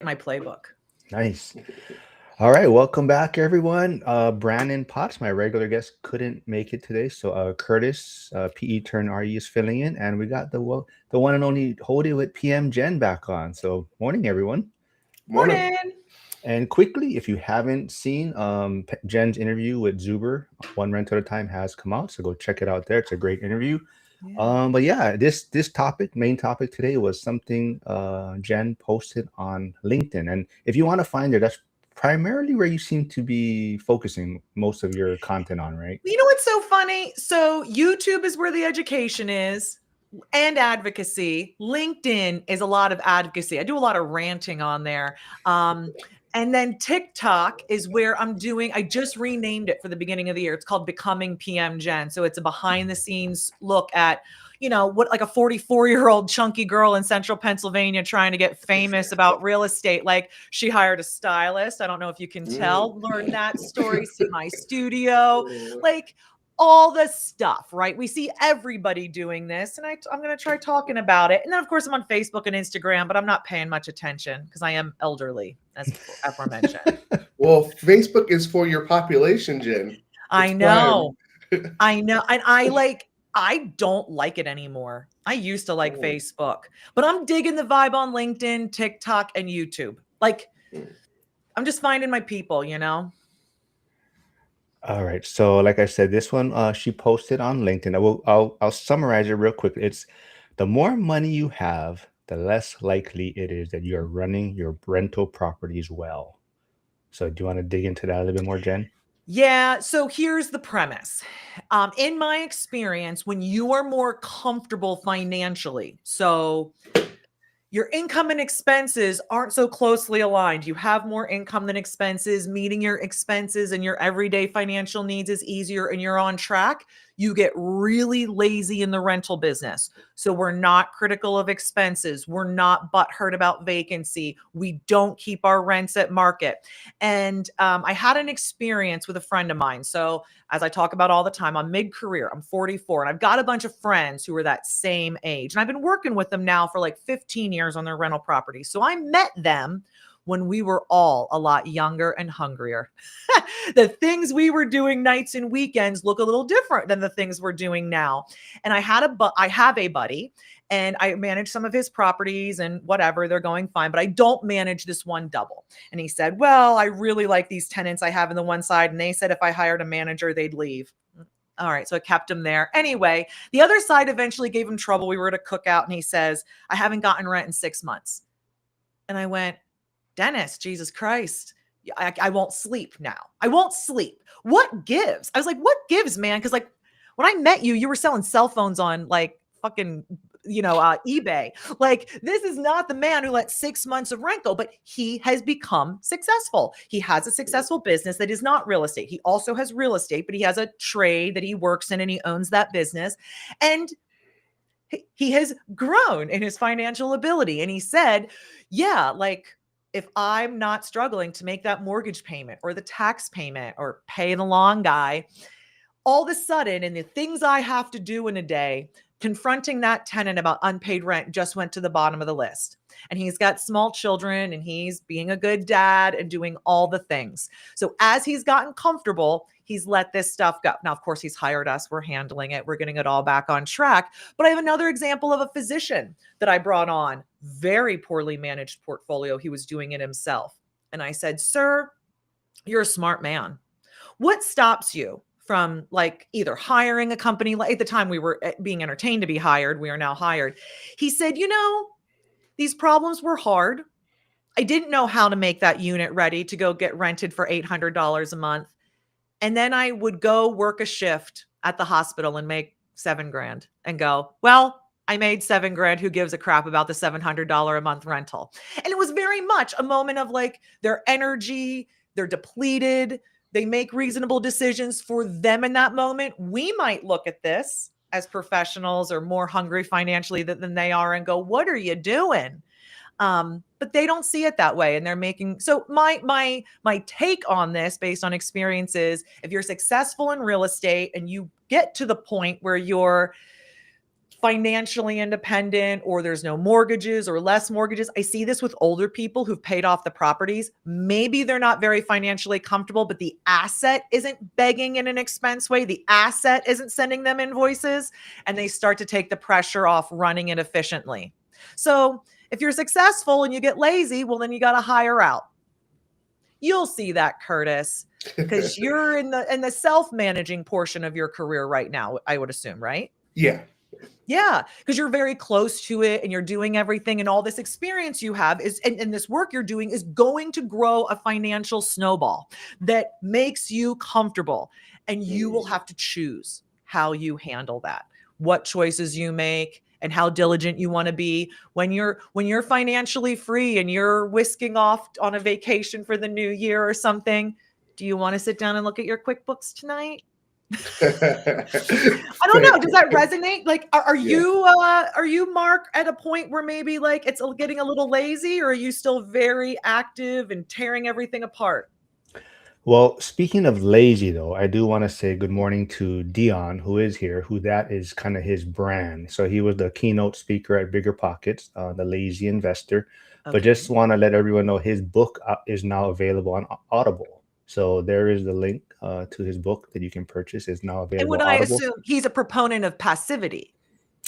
my playbook. Nice. All right, welcome back, everyone. Brannon Potts, my regular guest, couldn't make it today, so Curtis, PE turn RE, is filling in, and we got the one and only Hold It with PM Jen back on. So, morning, everyone. Morning. Morning. And quickly, if you haven't seen Jen's interview with Zuber, One Rent at a Time, has come out, so go check it out there. It's a great interview. Yeah. But yeah, this main topic today was something Jen posted on LinkedIn, and if you want to find it, that's primarily where you seem to be focusing most of your content on, right? You know what's so funny? So YouTube is where the education is and advocacy. LinkedIn is a lot of advocacy. I do a lot of ranting on there. And then TikTok is where I just renamed it for the beginning of the year. It's called Becoming PM Gen. So it's a behind the scenes look at, what like a 44-year-old chunky girl in central Pennsylvania trying to get famous about real estate. Like she hired a stylist. I don't know if you can tell, learn that story, see my studio, like all the stuff, right? We see everybody doing this, and I'm going to try talking about it. And then, of course, I'm on Facebook and Instagram, but I'm not paying much attention because I am elderly, as aforementioned. Well, Facebook is for your population, Jen. I know. I know. And I don't like it anymore. I used to like Facebook, but I'm digging the vibe on LinkedIn, TikTok, and YouTube. Like, I'm just finding my people, All right. So, like I said, this one she posted on LinkedIn. I'll summarize it real quick. It's the more money you have, the less likely it is that you're running your rental properties well. So, do you want to dig into that a little bit more, Jen? Yeah. So here's the premise. In my experience, when you are more comfortable financially, so your income and expenses aren't so closely aligned. You have more income than expenses. Meeting your expenses and your everyday financial needs is easier and you're on track. You get really lazy in the rental business. So we're not critical of expenses. We're not butthurt about vacancy. We don't keep our rents at market. And I had an experience with a friend of mine. So as I talk about all the time, I'm mid-career, I'm 44, and I've got a bunch of friends who are that same age. And I've been working with them now for like 15 years on their rental property. So I met them when we were all a lot younger and hungrier. The things we were doing nights and weekends look a little different than the things we're doing now. And I have a buddy, and I manage some of his properties and whatever, they're going fine, but I don't manage this one double. And he said, well, I really like these tenants I have in the one side. And they said if I hired a manager, they'd leave. All right. So I kept him there. Anyway, the other side eventually gave him trouble. We were at a cookout and he says, I haven't gotten rent in 6 months. And I went, Dennis, Jesus Christ. I won't sleep now. I won't sleep. What gives? I was like, what gives, man? Because like when I met you, you were selling cell phones on like fucking eBay. Like this is not the man who let 6 months of rent go, but he has become successful. He has a successful business that is not real estate. He also has real estate, but he has a trade that he works in and he owns that business. And he has grown in his financial ability. And he said, yeah, like if I'm not struggling to make that mortgage payment or the tax payment or pay the lawn guy, all of a sudden, and the things I have to do in a day, confronting that tenant about unpaid rent just went to the bottom of the list. And he's got small children and he's being a good dad and doing all the things. So as he's gotten comfortable, he's let this stuff go. Now, of course, he's hired us. We're handling it. We're getting it all back on track. But I have another example of a physician that I brought on, very poorly managed portfolio. He was doing it himself. And I said, sir, you're a smart man. What stops you from like either hiring a company? Like at the time we were being entertained to be hired, we are now hired. He said, these problems were hard. I didn't know how to make that unit ready to go get rented for $800 a month. And then I would go work a shift at the hospital and make $7,000 and go, well, I made $7,000. Who gives a crap about the $700 a month rental? And it was very much a moment of like their energy, they're depleted. They make reasonable decisions for them in that moment. We might look at this as professionals or more hungry financially than they are and go, what are you doing? But they don't see it that way. And they're making, so my take on this based on experiences, if you're successful in real estate and you get to the point where you're financially independent, or there's no mortgages or less mortgages. I see this with older people who've paid off the properties. Maybe they're not very financially comfortable, but the asset isn't begging in an expense way. The asset isn't sending them invoices, and they start to take the pressure off running it efficiently. So if you're successful and you get lazy, well, then you got to hire out. You'll see that, Curtis, because you're in the self-managing portion of your career right now, I would assume, right? Yeah. Yeah, because you're very close to it and you're doing everything, and all this experience you have is, and this work you're doing is going to grow a financial snowball that makes you comfortable. And you will have to choose how you handle that, what choices you make, and how diligent you want to be when you're financially free and you're whisking off on a vacation for the new year or something. Do you want to sit down and look at your QuickBooks tonight? I don't know. Does that resonate? Like, are you, Mark, at a point where maybe like it's getting a little lazy, or are you still very active and tearing everything apart? Well, speaking of lazy, though, I do want to say good morning to Dion, who is here, who that is kind of his brand. So he was the keynote speaker at Bigger Pockets, the Lazy Investor. But Okay. just want to let everyone know his book is now available on Audible. So there is the link to his book that you can purchase. Is now And available would on I Audible. assume he's a proponent of passivity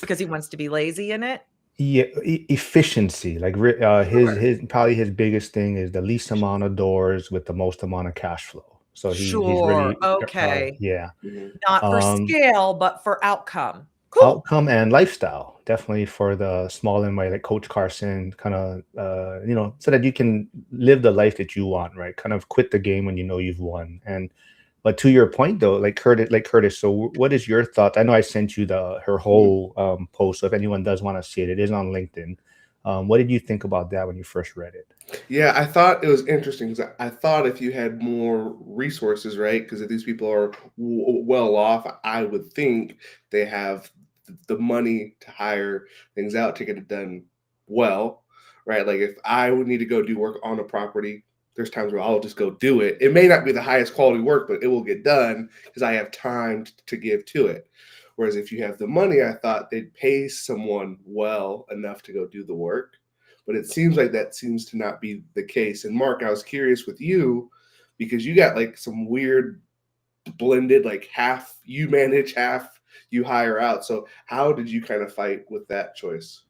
because he wants to be lazy in it? Yeah, efficiency. Like his Sure. his probably his biggest thing is the least amount of doors with the most amount of cash flow. So he's Sure. really Okay. yeah. Mhm. Not for Um, scale, but for outcome. Cool. Outcome and lifestyle, definitely for the small and mighty, like Coach Carson, kind of so that you can live the life that you want, right? Kind of quit the game when you know you've won. And but to your point though, like Curtis, so what is your thought? I know I sent you her Mhm. whole post, so if anyone does want to see it, it is on LinkedIn. What did you think about that when you first read it? Yeah, I thought it was interesting because I thought if you had more resources, right? Because if these people are well off, I would think they have the money to hire things out to get it done well, right? Like if I would need to go do work on a property, there's times where I'll just go do it. It may not be the highest quality work, but it will get done because I have time to give to it. Whereas if you have the money, I thought they'd pay someone well enough to go do the work, but it seems like that seems to not be the case. And Mark, I was curious with you because you got like some weird blended, like half you manage, half you hire out. So how did you kind of fight with that choice?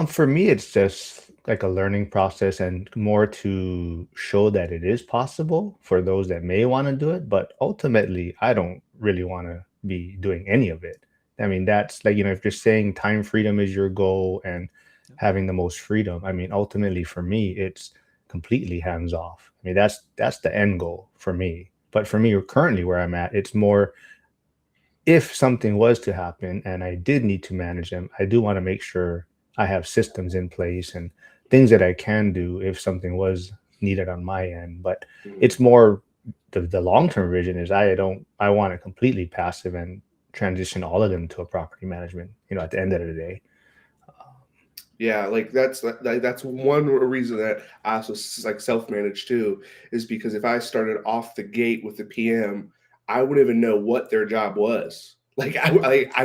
For me, it's just like a learning process and more to show that it is possible for those that may want to do it. But ultimately, I don't really want to be doing any of it. I mean, that's like, if you're saying time freedom is your goal and having the most freedom, I mean, ultimately for me, it's completely hands off. I mean, that's the end goal for me. But for me, currently where I'm at, it's more if something was to happen and I did need to manage them, I do want to make sure I have systems in place and things that I can do if something was needed on my end. But Mhm. it's more the long term vision is I want it completely passive and transition all of them to a property management, at the end of the day. Yeah, like that's one reason that I also like self-manage too, is because if I started off the gate with the PM, I wouldn't even know what their job was. Like I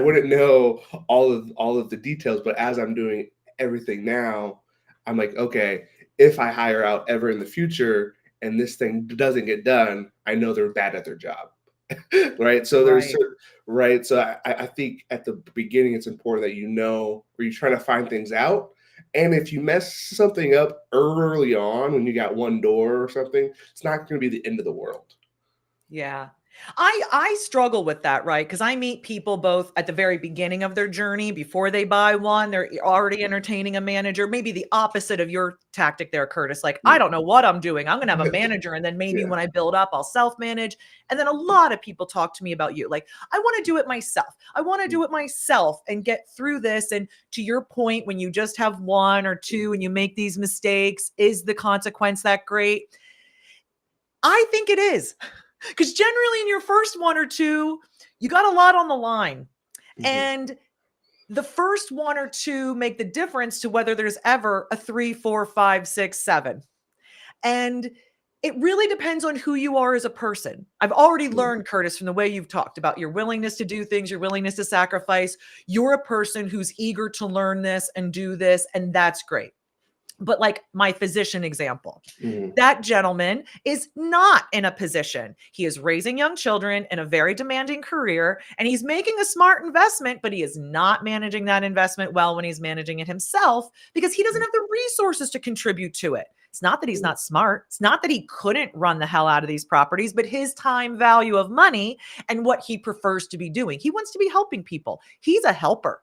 wouldn't know all of the details. But as I'm doing everything now, I'm like, okay, if I hire out ever in the future and this thing doesn't get done, I know they're bad at their job. Right. So Right. right. So I think at the beginning, it's important that you know where you're trying to find things out. And if you mess something up early on when you got one door or something, it's not going to be the end of the world. Yeah. I struggle with that, right? Because I meet people both at the very beginning of their journey before they buy one, they're already entertaining a manager, maybe the opposite of your tactic there, Curtis. Like, I don't know what I'm doing. I'm gonna have a manager, and then maybe Yeah. when I build up, I'll self-manage. And then a lot of people talk to me about you. Like, I want to do it myself. I want to do it myself and get through this. And to your point, when you just have one or two and you make these mistakes, is the consequence that great? I think it is. Because generally, in your first one or two, you got a lot on the line. Mhm. And the first one or two make the difference to whether there's ever a three, four, five, six, seven. And It really depends on who you are as a person. I've already learned, Curtis, from the way you've talked about your willingness to do things, your willingness to sacrifice. You're a person who's eager to learn this and do this, and that's great. But like my physician example, Mhm. that gentleman is not in a position. He is raising young children in a very demanding career, and he's making a smart investment, but he is not managing that investment well when he's managing it himself because he doesn't have the resources to contribute to it. It's not that he's not smart. It's not that he couldn't run the hell out of these properties, but his time value of money and what he prefers to be doing. He wants to be helping people. He's a helper.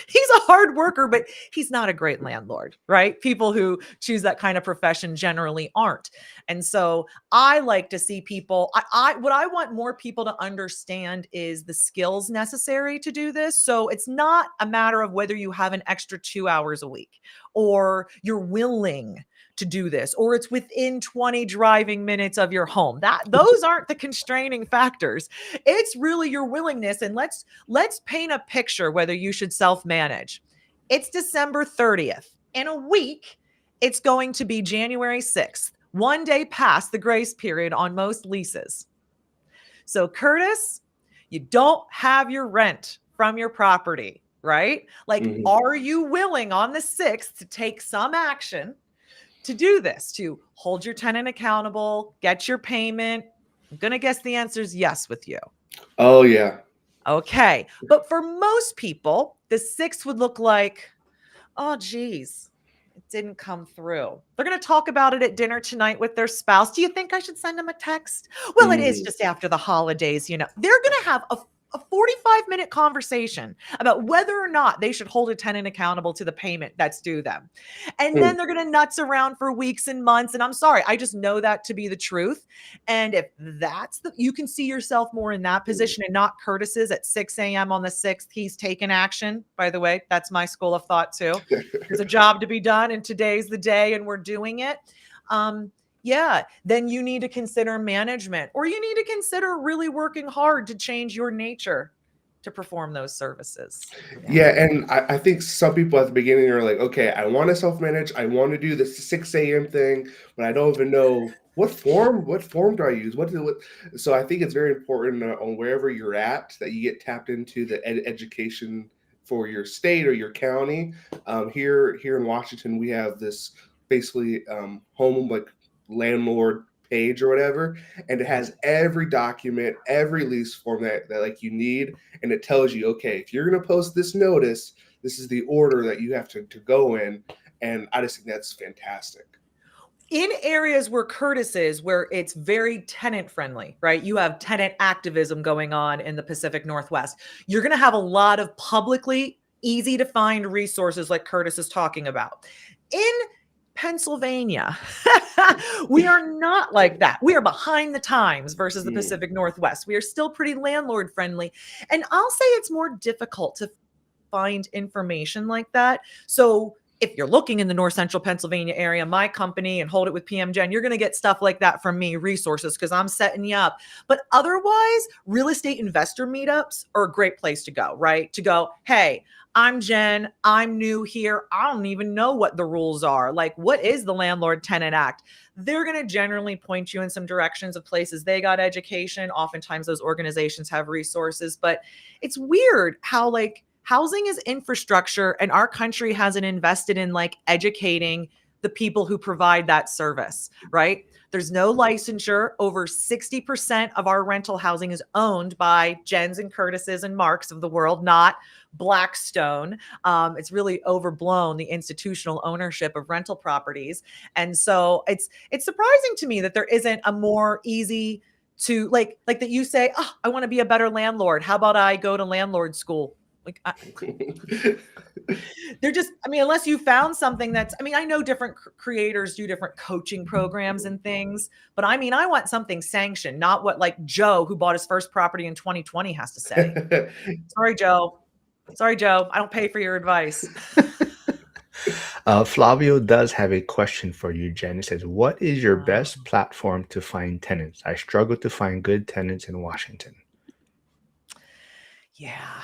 He's a hard worker, but he's not a great landlord, right? People who choose that kind of profession generally aren't. And so I like to see people, what I want more people to understand is the skills necessary to do this. So it's not a matter of whether you have an extra 2 hours a week or you're willing to do this or it's within 20 driving minutes of your home. Those aren't the constraining factors. It's really your willingness. And let's paint a picture whether you should self-manage. It's December 30th. In a week, it's going to be January 6th, one day past the grace period on most leases. So, Curtis, you don't have your rent from your property, right? Like, Mhm. are you willing on the 6th to take some action to do this, to hold your tenant accountable, get your payment? I'm going to guess the answer is yes with you. Oh yeah. Okay. But for most people, the 6th would look like, oh, geez, it didn't come through. They're going to talk about it at dinner tonight with their spouse. Do you think I should send them a text? Well, it is Mhm. just after the holidays, you know. They're going to have a 45-minute conversation about whether or not they should hold a tenant accountable to the payment that's due them. And then they're going to nuts around for weeks and months. And I'm sorry, I just know that to be the truth. And if you can see yourself more in that position and not Curtis's at 6 a.m. on the 6th, he's taken action. By the way, that's my school of thought too. There's a job to be done, and today's the day, and we're doing it. Yeah, then you need to consider management, or you need to consider really working hard to change your nature to perform those services. Yeah, and I think some people at the beginning are like, okay, I want to self-manage, I want to do this 6 a.m. thing, but I don't even know what form do I use? What so I think it's very important on wherever you're at that you get tapped into the education for your state or your county. Here in Washington, we have this basically home like landlord page or whatever, and it has every document, every lease form that like you need, and it tells you, okay, if you're going to post this notice, this is the order that you have to go in. And I just think that's fantastic. In areas where Curtis is, where it's very tenant friendly, right? You have tenant activism going on in the Pacific Northwest. You're going to have a lot of publicly easy to find resources like Curtis is talking about. In Pennsylvania, we are not like that. We are behind the times versus the Pacific Northwest. We are still pretty landlord friendly. And I'll say it's more difficult to find information like that. So if you're looking in the North Central Pennsylvania area, my company and Hold It with PM Jen, you're going to get stuff like that from me, resources, because I'm setting you up. But otherwise, real estate investor meetups are a great place to go, right? To go, hey, I'm Jen. I'm new here. I don't even know what the rules are. Like, what is the Landlord Tenant Act? They're going to generally point you in some directions of places they got education. Oftentimes, those organizations have resources, but it's weird how, like, housing is infrastructure and our country hasn't invested in like educating the people who provide that service, right? There's no licensure. Over 60% of our rental housing is owned by Jens and Curtises and Marks of the world, not Blackstone. It's really overblown, the institutional ownership of rental properties. And so it's surprising to me that there isn't a more easy to like that you say, oh, I want to be a better landlord. How about I go to landlord school? Like, they're just, I mean, unless you found something that's, I mean, I know different creators do different coaching programs and things, but I mean, I want something sanctioned, not what like Joe, who bought his first property in 2020, has to say. Sorry, Joe. Sorry, Joe. I don't pay for your advice. Flavio does have a question for you, Jen. It says, what is your best platform to find tenants? I struggle to find good tenants in Washington. Yeah.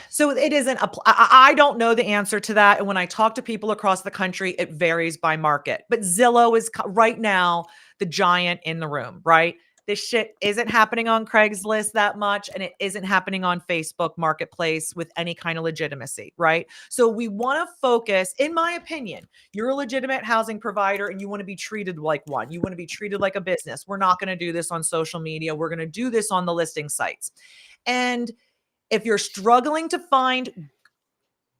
So it isn't I don't know the answer to that. And when I talk to people across the country, it varies by market. But Zillow is right now the giant in the room, right? This shit isn't happening on Craigslist that much, and it isn't happening on Facebook Marketplace with any kind of legitimacy, right? So we want to focus, in my opinion, you're a legitimate housing provider and you want to be treated like one. You want to be treated like a business. We're not going to do this on social media. We're going to do this on the listing sites. And if you're struggling to find,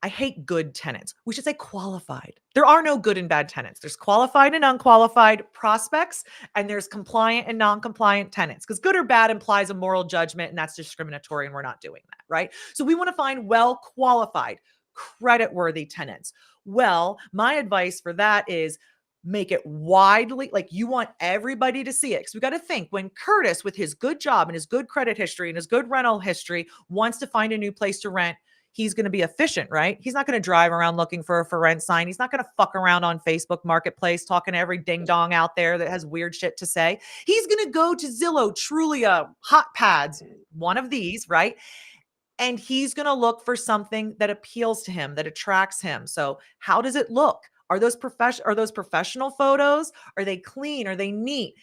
I hate good tenants. We should say qualified. There are no good and bad tenants. There's qualified and unqualified prospects, and there's compliant and non-compliant tenants, because good or bad implies a moral judgment, and that's discriminatory, and we're not doing that, right? So we want to find well-qualified, credit-worthy tenants. Well, my advice for that is make it widely, like you want everybody to see it. Because we got to think, when Curtis, with his good job and his good credit history and his good rental history, wants to find a new place to rent, he's going to be efficient, right? He's not going to drive around looking for a for rent sign. He's not going to fuck around on Facebook Marketplace talking to every ding dong out there that has weird shit to say. He's going to go to Zillow, Trulia, Hot Pads, one of these, right? And he's going to look for something that appeals to him, that attracts him. So how does it look? Are those professional photos? Are they clean? Are they neat?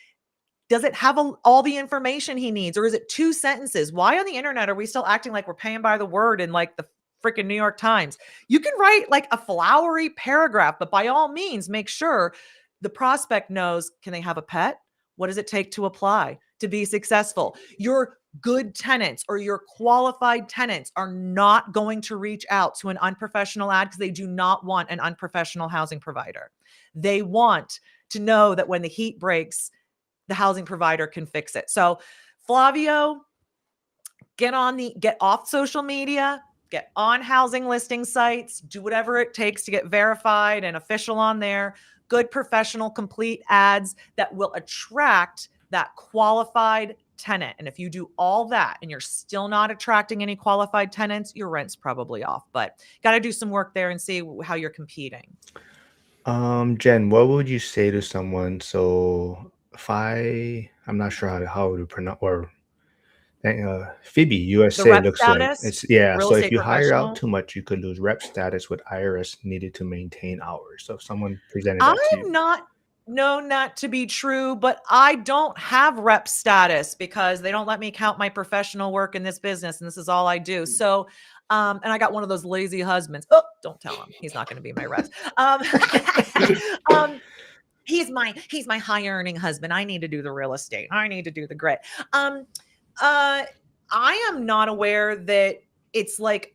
Does it have all the information he needs? Or is it 2 sentences? Why on the internet are we still acting like we're paying by the word in like the freaking New York Times? You can write like a flowery paragraph, but by all means, make sure the prospect knows, can they have a pet? What does it take to apply to be successful? Your good tenants or your qualified tenants are not going to reach out to an unprofessional ad because they do not want an unprofessional housing provider. They want to know that when the heat breaks, the housing provider can fix it. So Flavio, get off social media, get on housing listing sites, do whatever it takes to get verified and official on there. Good professional complete ads that will attract that qualified tenant. And if you do all that and you're still not attracting any qualified tenants, your rent's probably off. But got to do some work there and see how you're competing. Jen, what would you say to someone? So I'm not sure how to pronounce, or Phoebe The USA rep looks like status, yeah. real So if estate you hire out professional. too much, you could lose rep status with IRS needed to maintain hours. So if someone presented I'm that to you, not known that to be true, but I don't have rep status because they don't let me count my professional work in this business, and this is all I do. So, and I got one of those lazy husbands. Oh, don't tell him. He's not going to be my rep. Um, um, he's my high earning husband. I need to do the real estate. I need to do the grit. I am not aware that it's like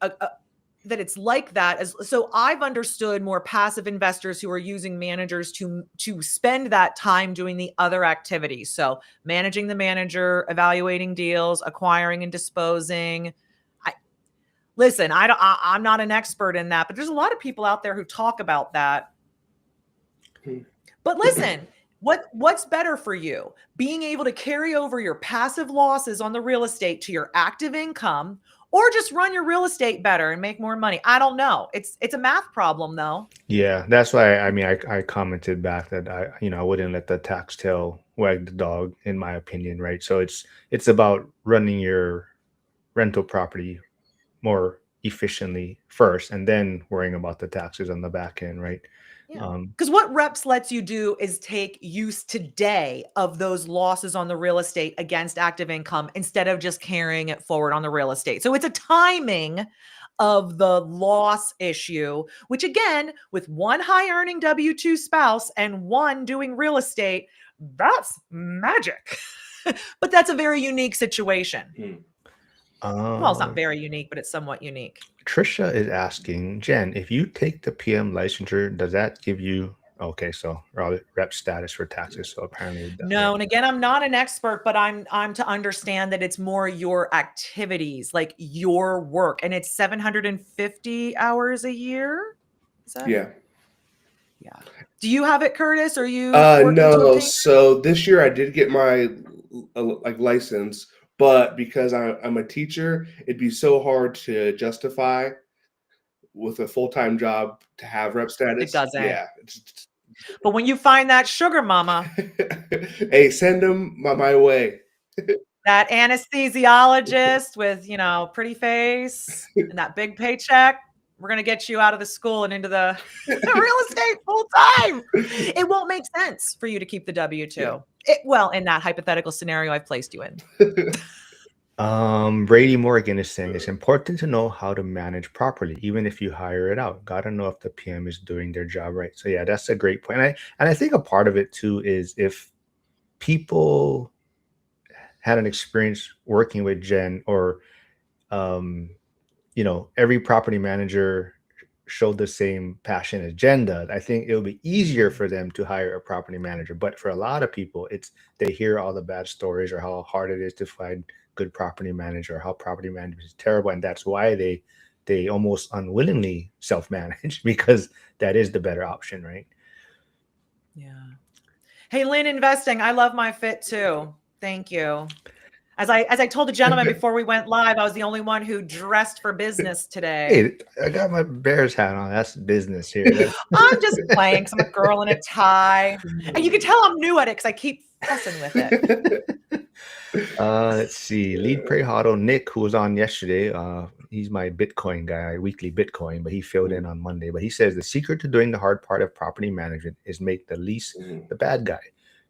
that it's like that. So I've understood more passive investors who are using managers to spend that time doing the other activities. So managing the manager, evaluating deals, acquiring and disposing. Listen, I'm not an expert in that, but there's a lot of people out there who talk about that. But listen, what's better for you? Being able to carry over your passive losses on the real estate to your active income, or just run your real estate better and make more money? I don't know. It's a math problem though. yeah, that's why I commented back that I wouldn't let the tax tail wag the dog, in my opinion, right? So it's about running your rental property more efficiently first, and then worrying about the taxes on the back end, right? Yeah. Because what reps lets you do is take use today of those losses on the real estate against active income instead of just carrying it forward on the real estate. So it's a timing of the loss issue, which again, with one high earning W-2 spouse and one doing real estate, that's magic. But that's a very unique situation. Well, it's not very unique, but it's somewhat unique. Trisha is asking, Jen, if you take the PM licensure, does that give you rep status for taxes? So apparently it does. No, and again, I'm not an expert, but I'm to understand that it's more your activities, like your work, and it's 750 hours a year. Is that? Yeah. Do you have it, Curtis? Or are you working to no. obtain? So this year I did get my license, but because I'm a teacher, it'd be so hard to justify with a full-time job to have rep status. It doesn't. Yeah. But when you find that sugar mama, hey, send them my way. that anesthesiologist with, pretty face and that big paycheck, we're going to get you out of the school and into the real estate full time. It won't make sense for you to keep the W-2. Yeah. Well, in that hypothetical scenario I've placed you in. Brady Morgan is saying it's important to know how to manage properly, even if you hire it out. Gotta know if the PM is doing their job right. So yeah, that's a great point. And I think a part of it too is if people had an experience working with Jen, or um, every property manager showed the same passion as Jen does, I think it would be easier for them to hire a property manager. But for a lot of people, they hear all the bad stories or how hard it is to find good property manager, or how property management is terrible, and that's why they almost unwillingly self-manage because that is the better option, right? Yeah. Hey, Lynn Investing, I love my fit too. Thank you. As I told the gentleman before we went live, I was the only one who dressed for business today. Hey, I got my Bears hat on. That's business here. I'm just playing because I'm a girl in a tie. And you can tell I'm new at it because I keep fussing with it. Let's see. Lead Pray Huddle, Nick, who was on yesterday. He's my Bitcoin guy, weekly Bitcoin, but he filled in on Monday. But he says the secret to doing the hard part of property management is make the lease the bad guy.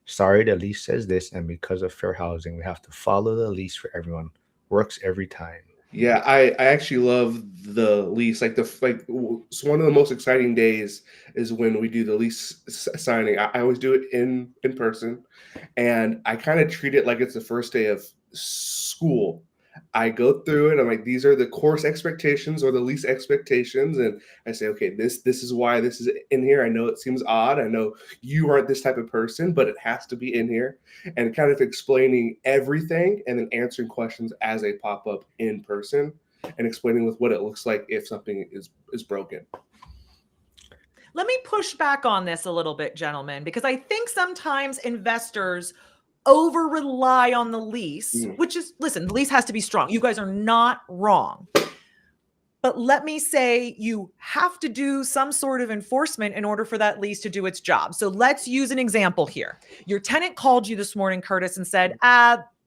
Sorry, the lease says this, and because of fair housing, we have to follow the lease for everyone. Works every time. Yeah, I actually love the lease. So one of the most exciting days is when we do the lease signing. I always do it in person, and I kind of treat it like it's the first day of school. I go through it. I'm like, these are the course expectations or the lease expectations, and I say, okay, this is why this is in here. I know it seems odd. I know you aren't this type of person, but it has to be in here, and kind of explaining everything and then answering questions as they pop up in person and explaining with what it looks like if something is broken. Let me push back on this a little bit, gentlemen, because I think sometimes investors over rely on the lease, which is, listen, the lease has to be strong. You guys are not wrong. But let me say you have to do some sort of enforcement in order for that lease to do its job. So let's use an example here. Your tenant called you this morning, Curtis, and said,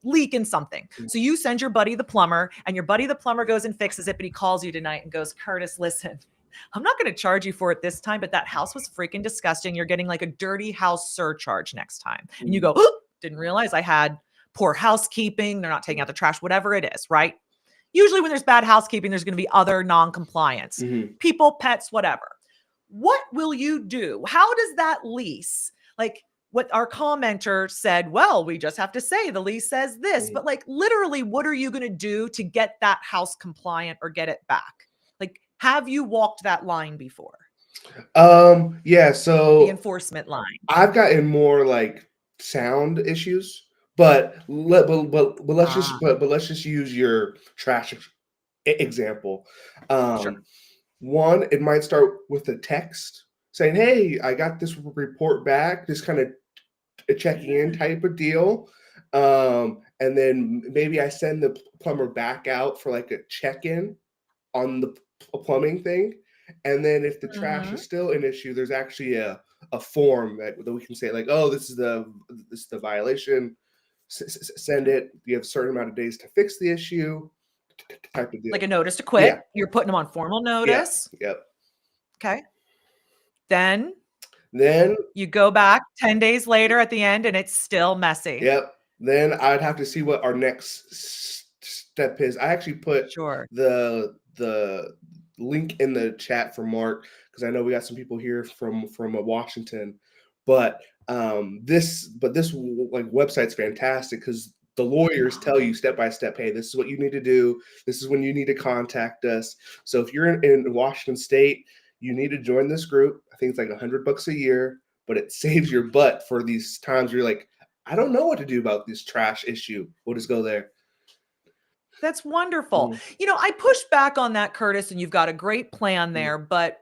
leak in something. So you send your buddy the plumber, and your buddy the plumber goes and fixes it, but he calls you tonight and goes, Curtis, listen, I'm not going to charge you for it this time, but that house was freaking disgusting. You're getting like a dirty house surcharge next time. And you go, oh, didn't realize I had poor housekeeping. They're not taking out the trash, whatever it is, right? Usually when there's bad housekeeping, there's going to be other non-compliance, people, pets, whatever. What will you do? How does that lease, like what our commenter said, well, we just have to say the lease says this, but like literally, what are you going to do to get that house compliant or get it back? Like, have you walked that line before? Yeah, so the enforcement line. I've gotten more like sound issues, but let's just use your trash example. Sure. One, it might start with a text saying, "Hey, I got this report back," just kind of a checking in type of deal. And then maybe I send the plumber back out for like a check-in on the plumbing thing. And then if the trash is still an issue, there's actually a form that we can say like, oh, this is the violation. Send it. You have a certain amount of days to fix the issue. Type of deal. Like a notice to quit. Yeah. You're putting them on formal notice. Yep. Okay. Then you go back 10 days later at the end and it's still messy. Yep. Then I'd have to see what our next step is. I actually put the link in the chat for Mark because I know we got some people here from Washington, but this like website's fantastic because the lawyers tell you step by step, hey, this is what you need to do. This is when you need to contact us. So if you're in Washington State, you need to join this group. I think it's like $100 a year, but it saves your butt for these times where you're like, I don't know what to do about this trash issue. We'll just go there. That's wonderful. You know, I push back on that, Curtis, and you've got a great plan there, but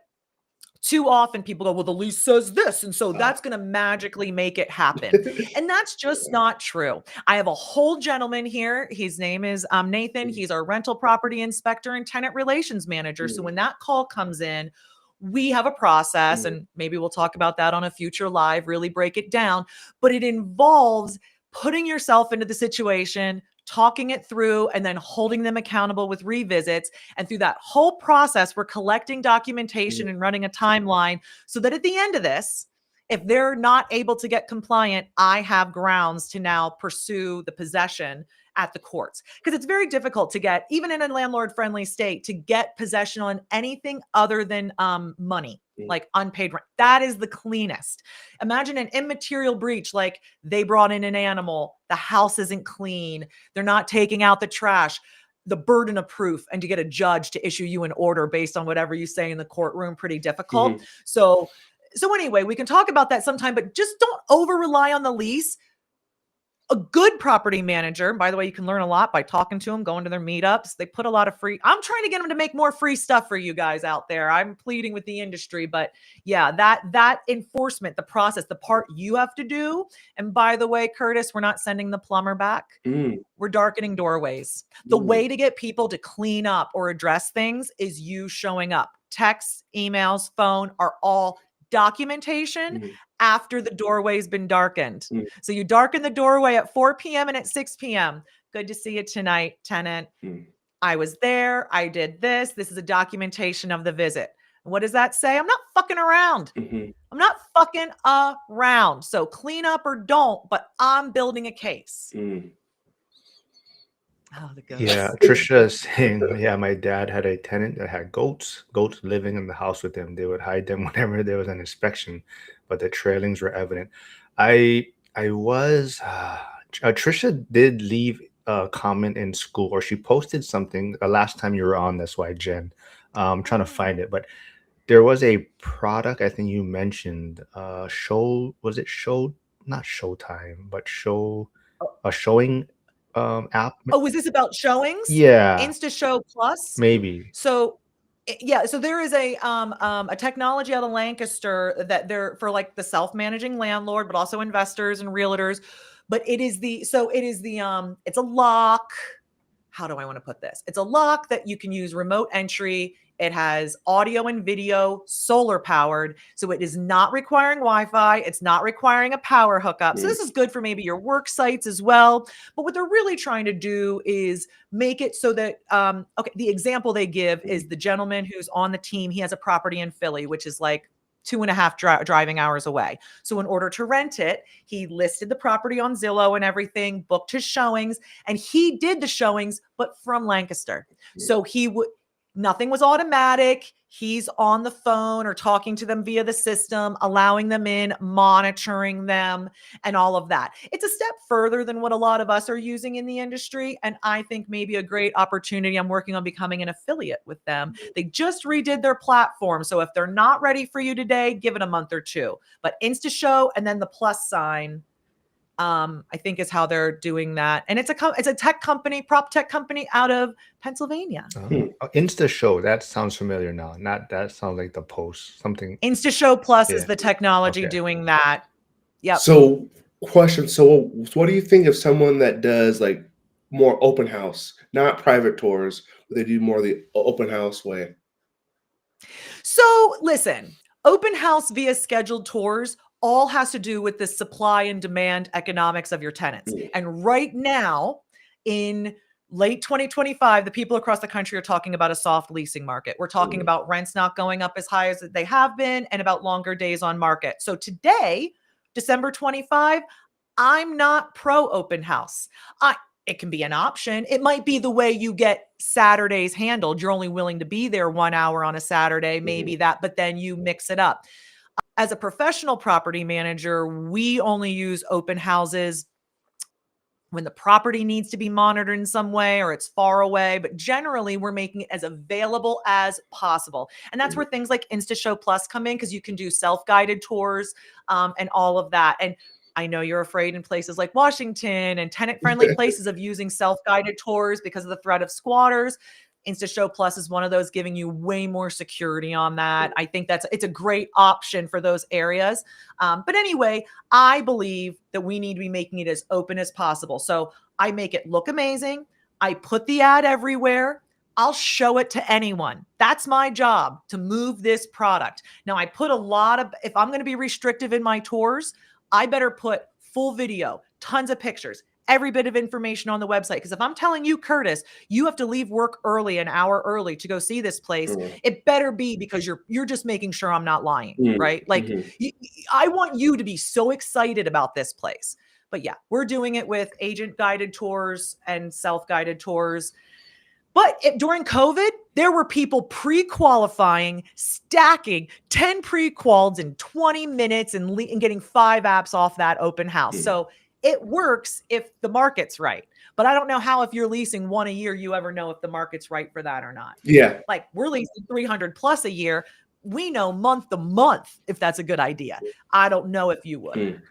too often people go, well, the lease says this, and so that's going to magically make it happen. And that's just not true. I have a whole gentleman here. His name is Nathan. He's our rental property inspector and tenant relations manager. So when that call comes in, we have a process, and maybe we'll talk about that on a future live, really break it down, but it involves putting yourself into the situation, talking it through, and then holding them accountable with revisits. And through that whole process, we're collecting documentation and running a timeline so that at the end of this, If they're not able to get compliant, I have grounds to now pursue the possession at the courts, because it's very difficult to get, even in a landlord friendly state, to get possession on anything other than money, like unpaid rent. That is the cleanest. Imagine an immaterial breach, like they brought in an animal, the house isn't clean, they're not taking out the trash, the burden of proof, and to get a judge to issue you an order based on whatever you say in the courtroom, pretty difficult. So anyway, we can talk about that sometime, but just don't over rely on the lease. A good property manager, by the way, you can learn a lot by talking to them, going to their meetups. They put a lot of free, I'm trying to get them to make more free stuff for you guys out there. I'm pleading with the industry, but yeah, that enforcement, the process, the part you have to do. And by the way, Curtis, we're not sending the plumber back. We're darkening doorways. The way to get people to clean up or address things is you showing up. Texts, emails, phone are all documentation after the doorway's been darkened. So you darken the doorway at 4 p.m. and at 6 p.m. Good to see you tonight, tenant. I was there. I did this. This is a documentation of the visit. What does that say? I'm not fucking around. I'm not fucking around. So clean up or don't, but I'm building a case. Oh, the ghosts. Yeah, Trisha is saying, yeah, my dad had a tenant that had goats living in the house with him. They would hide them whenever there was an inspection, but the trailings were evident. Trisha did leave a comment in school, or she posted something the last time you were on. That's why, Jen, I'm trying to find it, but there was a product I think you mentioned, not Showtime, but a showing app. Oh, was this about showings? Yeah, InstaShow Plus? maybe. So yeah, so there is a technology out of Lancaster that they're for like the self-managing landlord, but also investors and realtors. But it's a lock. How do I want to put this? It's a lock that you can use remote entry. It has audio and video, solar powered. So it is not requiring Wi-Fi. It's not requiring a power hookup. So this is good for maybe your work sites as well. But what they're really trying to do is make it so that, the example they give is the gentleman who's on the team. He has a property in Philly, which is like 2.5 driving hours away. So in order to rent it, he listed the property on Zillow and everything, booked his showings, and he did the showings, but from Lancaster. So nothing was automatic. He's on the phone or talking to them via the system, allowing them in, monitoring them, and all of that. It's a step further than what a lot of us are using in the industry. And I think maybe a great opportunity. I'm working on becoming an affiliate with them. They just redid their platform. So if they're not ready for you today, give it a month or two. But InstaShow and then the plus sign, I think is how they're doing that. And it's a tech company, prop tech company out of Pennsylvania. InstaShow, that sounds familiar now. That sounds like the post, something. InstaShow Plus is the technology doing that. Yep. So question. So what do you think of someone that does like more open house, not private tours, but they do more the open house way? So listen, open house via scheduled tours all has to do with the supply and demand economics of your tenants. And right now in late 2025, the people across the country are talking about a soft leasing market. We're talking about rents not going up as high as they have been and about longer days on market. So today, December 25, I'm not pro open house. It can be an option. It might be the way you get Saturdays handled. You're only willing to be there 1 hour on a Saturday, maybe that, but then you mix it up. As a professional property manager, we only use open houses when the property needs to be monitored in some way or it's far away. But generally, we're making it as available as possible. And that's where things like InstaShow Plus come in, because you can do self-guided tours and all of that. And I know you're afraid in places like Washington and tenant-friendly places of using self-guided tours because of the threat of squatters. InstaShow Plus is one of those, giving you way more security on that. I think it's a great option for those areas. But anyway, I believe that we need to be making it as open as possible. So I make it look amazing. I put the ad everywhere. I'll show it to anyone. That's my job, to move this product. Now I put if I'm going to be restrictive in my tours, I better put full video, tons of pictures, every bit of information on the website. Because if I'm telling you, Curtis, you have to leave work early, an hour early to go see this place, it better be because you're just making sure I'm not lying, right? Like I want you to be so excited about this place. But yeah, we're doing it with agent guided tours and self-guided tours. But during COVID, there were people pre-qualifying, stacking 10 pre-quals in 20 minutes and getting 5 apps off that open house. So it works if the market's right. But I don't know how, if you're leasing one a year, you ever know if the market's right for that or not. Yeah. Like we're leasing 300 plus a year. We know month to month if that's a good idea. I don't know if you would.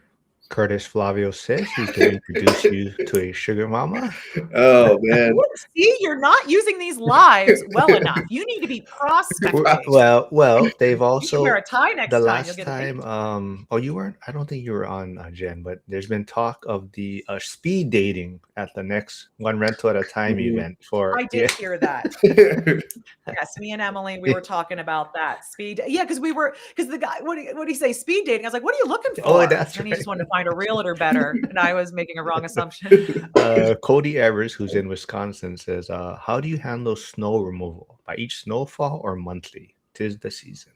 Curtis Flavio says he's going to introduce you to a sugar mama. Oh man! See, you're not using these lives well enough. You need to be prospecting. Well, they've You also should wear a tie next the time. last You'll get time. a Oh, you weren't. I don't think you were on Jen, but there's been talk of the speed dating at the next one rental at a time event. For I did hear that. Yes, me and Emily, we were talking about that speed. Yeah, because the guy, what did he say? Speed dating. I was like, what are you looking for? Oh, that's and he right. just wanted to find a realtor better. And I was making a wrong assumption. Cody Evers, who's in Wisconsin, says, "How do you handle snow removal? By each snowfall or monthly? 'Tis the season."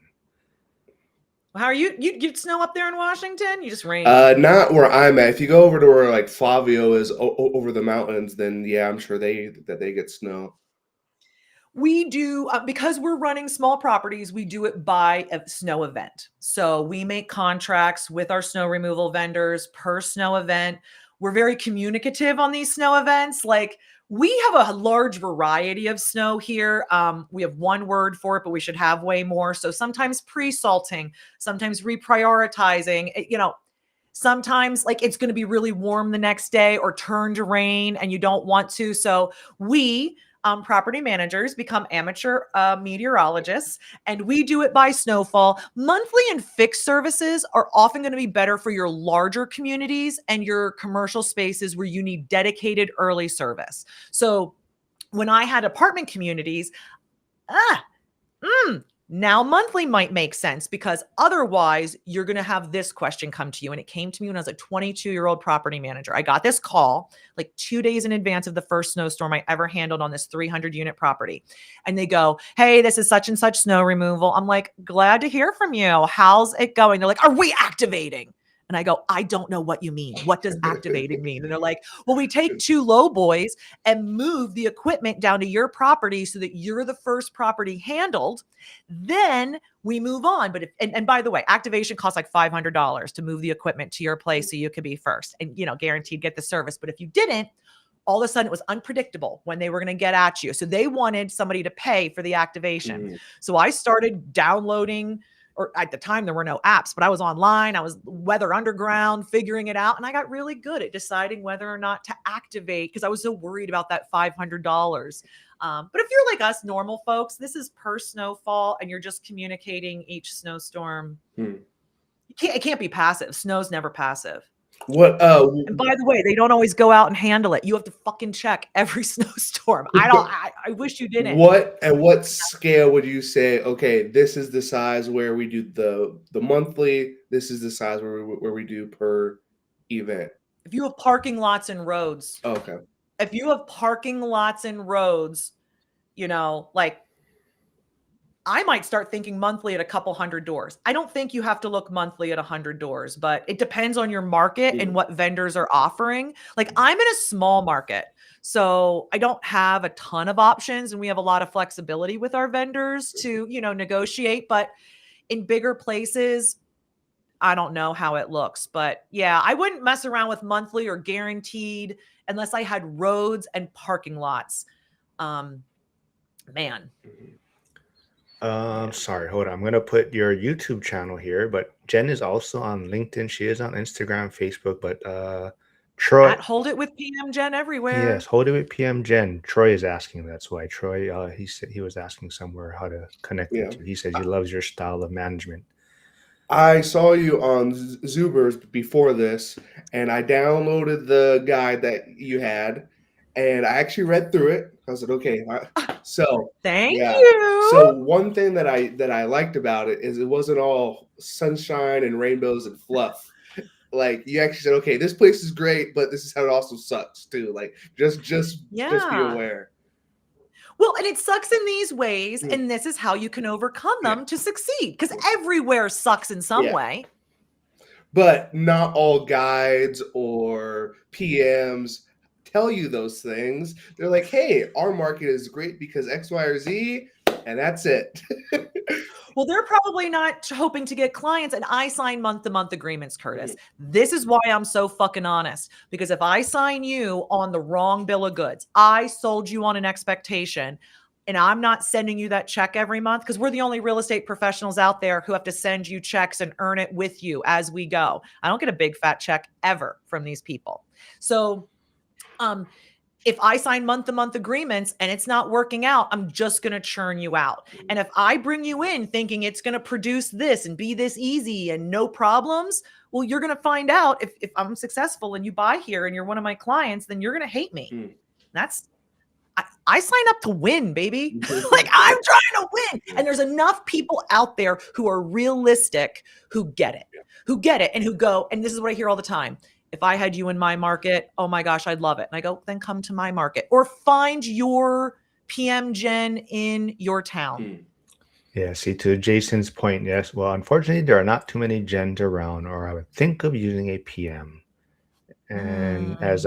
How are you? You get snow up there in Washington? You just rain. Not where I'm at. If you go over to where like Flavio is over the mountains, then yeah, I'm sure they get snow. We do, because we're running small properties, we do it by a snow event. So we make contracts with our snow removal vendors per snow event. We're very communicative on these snow events. Like we have a large variety of snow here. We have one word for it, but we should have way more. So sometimes pre-salting, sometimes reprioritizing, sometimes like it's going to be really warm the next day or turn to rain and you don't want to. So we, property managers, become amateur meteorologists, and we do it by snowfall. Monthly and fixed services are often going to be better for your larger communities and your commercial spaces where you need dedicated early service. So when I had apartment communities, now monthly might make sense, because otherwise you're going to have this question come to you. And it came to me when I was a 22-year-old property manager. I got this call like 2 days in advance of the first snowstorm I ever handled on this 300 unit property. And they go, "Hey, this is such and such snow removal." I'm like, "Glad to hear from you. How's it going?" They're like, "Are we activating?" And I go, "I don't know what you mean. What does activating mean?" And they're like, "Well, we take 2 low boys and move the equipment down to your property so that you're the first property handled. Then we move on." But and by the way, activation costs like $500 to move the equipment to your place so you could be first and, guaranteed get the service. But if you didn't, all of a sudden it was unpredictable when they were going to get at you. So they wanted somebody to pay for the activation. So I started downloading, or at the time there were no apps, but I was online, I was Weather Underground, figuring it out. And I got really good at deciding whether or not to activate because I was so worried about that $500. But if you're like us normal folks, this is per snowfall and you're just communicating each snowstorm. It can't be passive. Snow's never passive. What? And by the way, they don't always go out and handle it. You have to fucking check every snowstorm. I wish you didn't. At what scale would you say, okay, this is the size where we do the monthly, this is the size where we do per event? If you have parking lots and roads. Okay. If you have parking lots and roads, like I might start thinking monthly at a couple hundred doors. I don't think you have to look monthly at 100 doors, but it depends on your market and what vendors are offering. Like I'm in a small market, so I don't have a ton of options and we have a lot of flexibility with our vendors to, negotiate. But in bigger places, I don't know how it looks, but yeah, I wouldn't mess around with monthly or guaranteed unless I had roads and parking lots. Man. Sorry, hold on. I'm gonna put your YouTube channel here, but Jen is also on LinkedIn. She is on Instagram, Facebook, but Troy. Hold It with PM Jen everywhere. Yes, hold it with PM Jen. Troy is asking. That's why Troy. He said he was asking somewhere how to connect with you. He says he loves your style of management. I saw you on Zubers before this, and I downloaded the guide that you had, and I actually read through it. I said, okay, so thank you. So one thing that I liked about it is it wasn't all sunshine and rainbows and fluff. Like you actually said, okay, this place is great, but this is how it also sucks too. Like just be Yeah. aware. Well, and it sucks in these ways, Mm. and this is how you can overcome Yeah. them to succeed, because everywhere sucks in some Yeah. way. But not all guides or PMs tell you those things. They're like, hey, our market is great because X, Y, or Z, and that's it. Well, they're probably not hoping to get clients, and I sign month-to-month agreements, Curtis. Mhm. This is why I'm so fucking honest, because if I sign you on the wrong bill of goods, I sold you on an expectation, and I'm not sending you that check every month, because we're the only real estate professionals out there who have to send you checks and earn it with you as we go. I don't get a big fat check ever from these people. So, if I sign month-to-month agreements and it's not working out, I'm just going to churn you out. And if I bring you in thinking it's going to produce this and be this easy and no problems, well, you're going to find out if I'm successful and you buy here and you're one of my clients, then you're going to hate me. Mm. That's I sign up to win, baby. Like I'm trying to win. And there's enough people out there who are realistic, who get it and who go, and this is what I hear all the time. If I had you in my market, oh my gosh, I'd love it. And I go, then come to my market or find your PM Gen in your town. Mm. Yeah, see, to Jason's point, yes. Well, unfortunately, there are not too many gens around, or I would think of using a PM. And as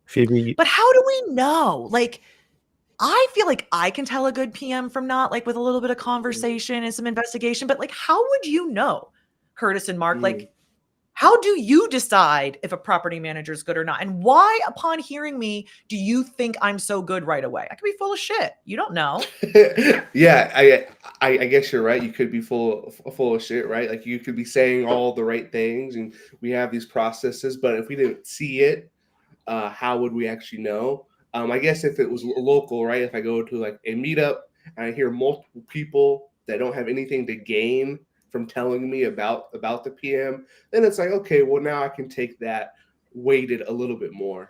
Phoebe, But how do we know? Like, I feel like I can tell a good PM from not, like with a little bit of conversation and some investigation, but like, how would you know, Curtis and Mark? Mm. Like, how do you decide if a property manager is good or not? And why, upon hearing me, do you think I'm so good right away? I could be full of shit. You don't know. Yeah, I guess you're right. You could be full of shit, right? Like you could be saying all the right things, and we have these processes, but if we didn't see it, how would we actually know? I guess if it was local, right? If I go to like a meetup and I hear multiple people that don't have anything to gain from telling me about the PM, then it's like, okay, well now I can take that weighted a little bit more.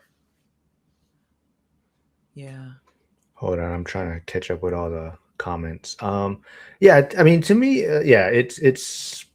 Yeah. hold on, I'm trying to catch up with all the comments. Yeah, I mean, to me, yeah, it's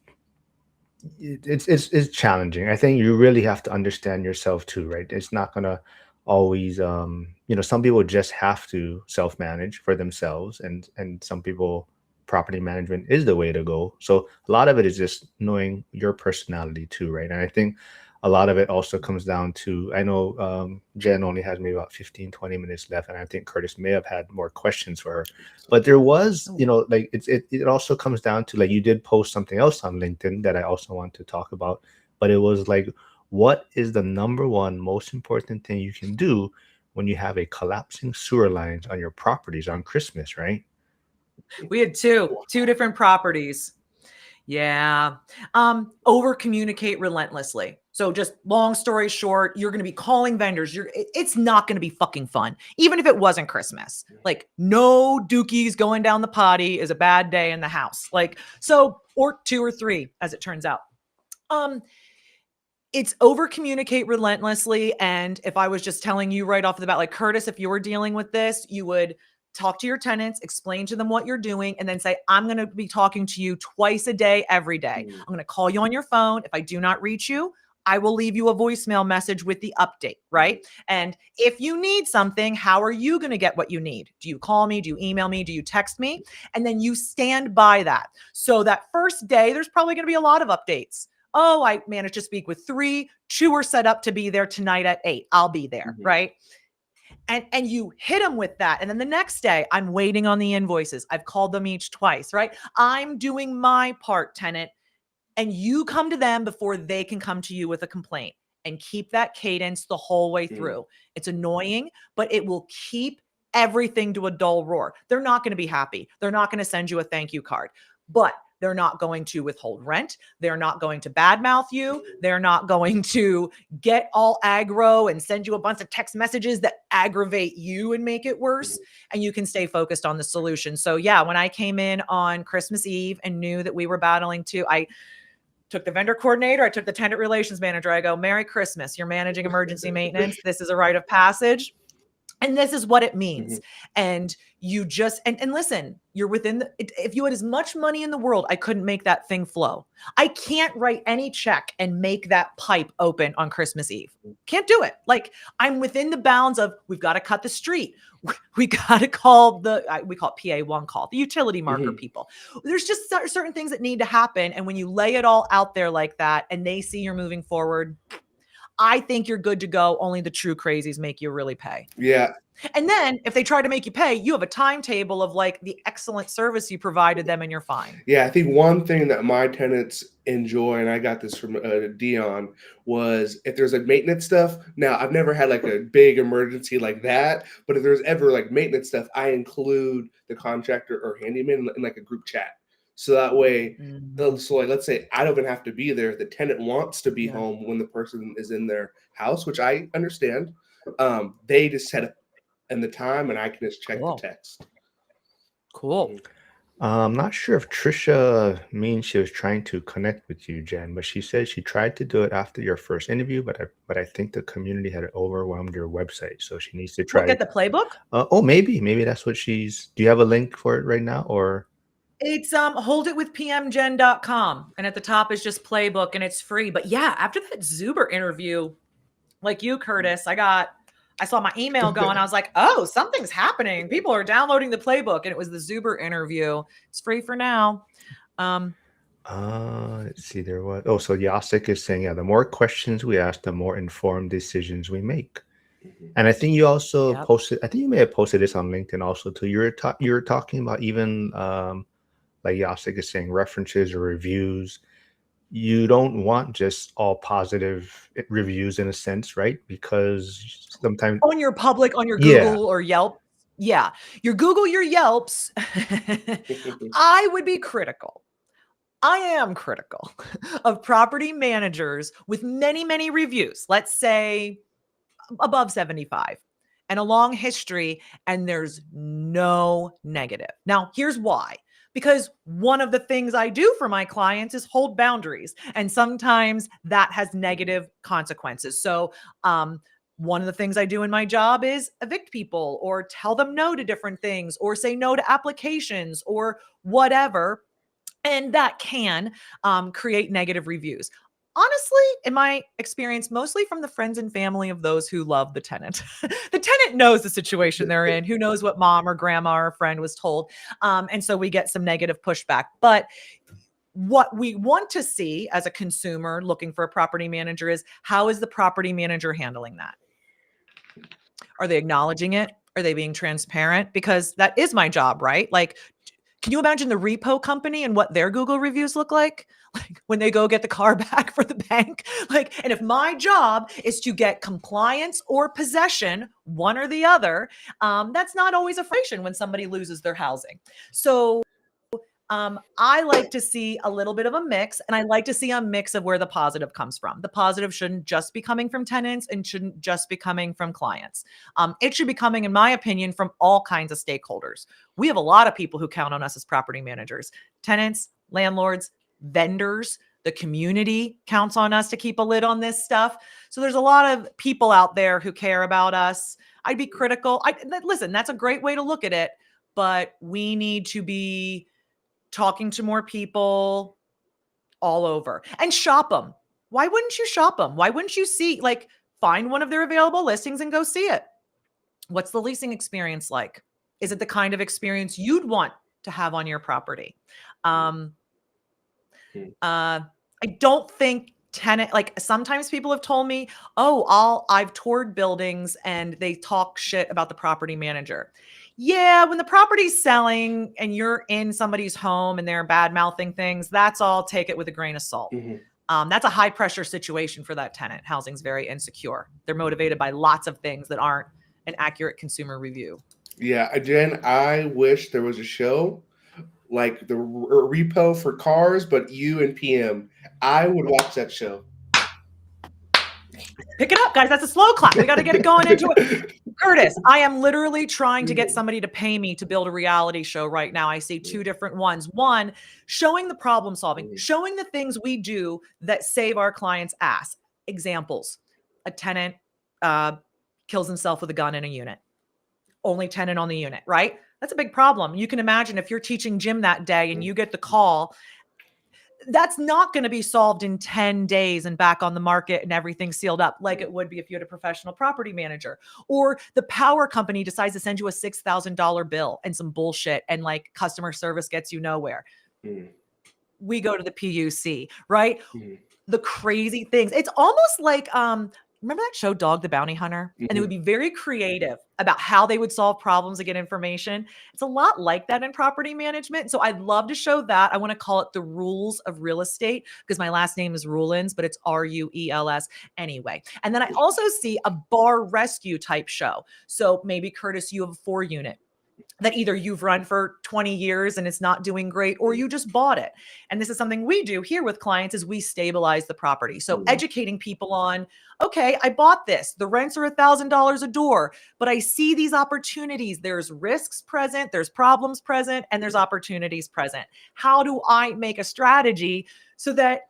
challenging. I think you really have to understand yourself too, right? It's not gonna always, some people just have to self-manage for themselves, and some people property management is the way to go. So a lot of it is just knowing your personality too, right? And I think a lot of it also comes down to, I know Jen only has maybe about 15-20 minutes left, and I think Curtis may have had more questions for her. But there was, like it also comes down to, like, you did post something else on LinkedIn that I also want to talk about, but it was like, what is the number one most important thing you can do when you have a collapsing sewer lines on your properties on Christmas, right? We had two different properties. Yeah. Over communicate relentlessly. So just long story short, you're going to be calling vendors. It's not going to be fucking fun. Even if it wasn't Christmas, like no dookies going down the potty is a bad day in the house. Like, so, or two or three, as it turns out. It's over communicate relentlessly. And if I was just telling you right off the bat, like Curtis, if you were dealing with this, you would talk to your tenants, explain to them what you're doing, and then say, I'm going to be talking to you twice a day, every day. I'm going to call you on your phone. If I do not reach you, I will leave you a voicemail message with the update, right? And if you need something, how are you going to get what you need? Do you call me? Do you email me? Do you text me? And then you stand by that. So that first day, there's probably going to be a lot of updates. Oh, I managed to speak with 3. 2 are set up to be there tonight at 8. I'll be there, right? And you hit them with that. And then the next day, I'm waiting on the invoices. I've called them each twice, right? I'm doing my part, tenant. And you come to them before they can come to you with a complaint, and keep that cadence the whole way through. It's annoying, but it will keep everything to a dull roar. They're not going to be happy. They're not going to send you a thank you card, but they're not going to withhold rent. They're not going to badmouth you. They're not going to get all aggro and send you a bunch of text messages that aggravate you and make it worse. And you can stay focused on the solution. So yeah, when I came in on Christmas Eve and knew that we were battling too, I took the vendor coordinator, I took the tenant relations manager. I go, Merry Christmas. You're managing emergency maintenance. This is a rite of passage. And this is what it means. Mhm. And you just, and listen, you're within if you had as much money in the world, I couldn't make that thing flow. I can't write any check and make that pipe open on Christmas Eve. Can't do it. Like, I'm within the bounds of, we've got to cut the street. We got to call we call it PA1 call, the utility marker Mhm. people. There's just certain things that need to happen. And when you lay it all out there like that and they see you're moving forward, I think you're good to go. Only the true crazies make you really pay. Yeah. And then if they try to make you pay, you have a timetable of like the excellent service you provided them and you're fine. Yeah, I think one thing that my tenants enjoy, and I got this from Dion, was if there's like maintenance stuff. Now, I've never had like a big emergency like that, but if there's ever like maintenance stuff, I include the contractor or handyman in like a group chat. So that way, so like let's say I don't even have to be there. The tenant wants to be Yeah. home when the person is in their house, which I understand. They just set up and the time, and I can just check Cool. the text. Cool. Mhm. I'm not sure if Trisha means she was trying to connect with you, Jen, but she said she tried to do it after your first interview, but I think the community had overwhelmed your website, so she needs to try. Look at the playbook. Oh, maybe that's what she's. Do you have a link for it right now, or? It's holditwithpmgen.com, and at the top is just playbook, and it's free. But yeah, after that Zuber interview, like you, Curtis, I saw my email going. I was like, oh, something's happening. People are downloading the playbook, and it was the Zuber interview. It's free for now. Let's see. There was. Oh, so Yasik is saying, yeah, the more questions we ask, the more informed decisions we make. Mhm. And I think you also Yep. posted. I think you may have posted this on LinkedIn also too. You were talking about even like Yasik is saying, references or reviews. You don't want just all positive reviews in a sense, right? Because sometimes, On your yeah, Google or Yelp. Yeah. Your Google, your Yelps. I would be critical. I am critical of property managers with many, many reviews. Let's say above 75 and a long history, and there's no negative. Now, here's why. Because one of the things I do for my clients is hold boundaries, and sometimes that has negative consequences. So, one of the things I do in my job is evict people or tell them no to different things or say no to applications or whatever. And that can create negative reviews. Honestly, in my experience, mostly from the friends and family of those who love the tenant. The tenant knows the situation they're in, who knows what mom or grandma or friend was told. And so we get some negative pushback. But what we want to see as a consumer looking for a property manager is, how is the property manager handling that? Are they acknowledging it? Are they being transparent? Because that is my job, right? Like, can you imagine the repo company and what their Google reviews look like? Like when they go get the car back for the bank? Like, and if my job is to get compliance or possession, one or the other, that's not always a frustration when somebody loses their housing. So I like to see a little bit of a mix, and I like to see a mix of where the positive comes from. The positive shouldn't just be coming from tenants and shouldn't just be coming from clients. It should be coming, in my opinion, from all kinds of stakeholders. We have a lot of people who count on us as property managers: tenants, landlords, vendors. The community counts on us to keep a lid on this stuff. So there's a lot of people out there who care about us. I'd be critical. Listen, that's a great way to look at it, but we need to be talking to more people all over and shop them. Why wouldn't you shop them? Why wouldn't you find one of their available listings and go see it? What's the leasing experience like? Is it the kind of experience you'd want to have on your property? I don't think sometimes people have told me, oh, I've toured buildings and they talk shit about the property manager. Yeah, when the property's selling and you're in somebody's home and they're bad mouthing things, that's all, take it with a grain of salt. That's a high pressure situation for that tenant. Housing's very insecure. They're motivated by lots of things that aren't an accurate consumer review. Yeah, Jen, I wish there was a show like the repo for cars, but you and PM. I would watch that show. Pick it up, guys. That's a slow clap. We got to get it going into it. Curtis, I am literally trying to get somebody to pay me to build a reality show right now. I see two different ones. One, showing the problem solving, showing the things we do that save our clients' ass. Examples: a tenant kills himself with a gun in a unit. only tenant on the unit, right? That's a big problem. You can imagine if you're teaching gym that day and you get the call, that's not going to be solved in 10 days and back on the market and everything sealed up like it would be if you had a professional property manager. Or the power company decides to send you a $6,000 bill and some bullshit, and like customer service gets you nowhere. We go to the PUC, right? The crazy things. It's almost like remember that show Dog the Bounty Hunter? And they would be very creative about how they would solve problems and get information. It's a lot like that in property management. So I'd love to show that. I want to call it the rules of real estate because my last name is Rulins, but it's RUELS anyway. And then I also see a bar rescue type show. So maybe, Curtis, you have a 4-unit that either you've run for 20 years and it's not doing great, or you just bought it. And this is something we do here with clients is we stabilize the property. So educating people on, okay, I bought this. The rents are $1,000 a door, but I see these opportunities. There's risks present, there's problems present, and there's opportunities present. How do I make a strategy so that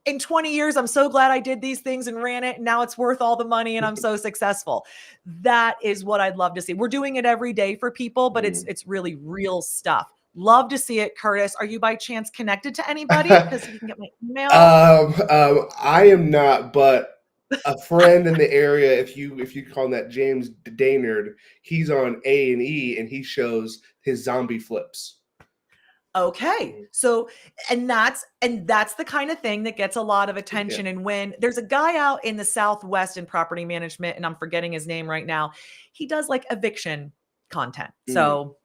in 20 years, I'm so glad I did these things and ran it, and now it's worth all the money and I'm so successful? That is what I'd love to see. We're doing it every day for people, but it's really real stuff. Love to see it, Curtis. Are you by chance connected to anybody? Because you can get my email. I am not, but a friend in the area, if you call him that, James Daynard, he's on A&E and he shows his zombie flips. Okay. So, and that's the kind of thing that gets a lot of attention. And when there's a guy out in the Southwest in property management, and I'm forgetting his name right now, he does like eviction content. So,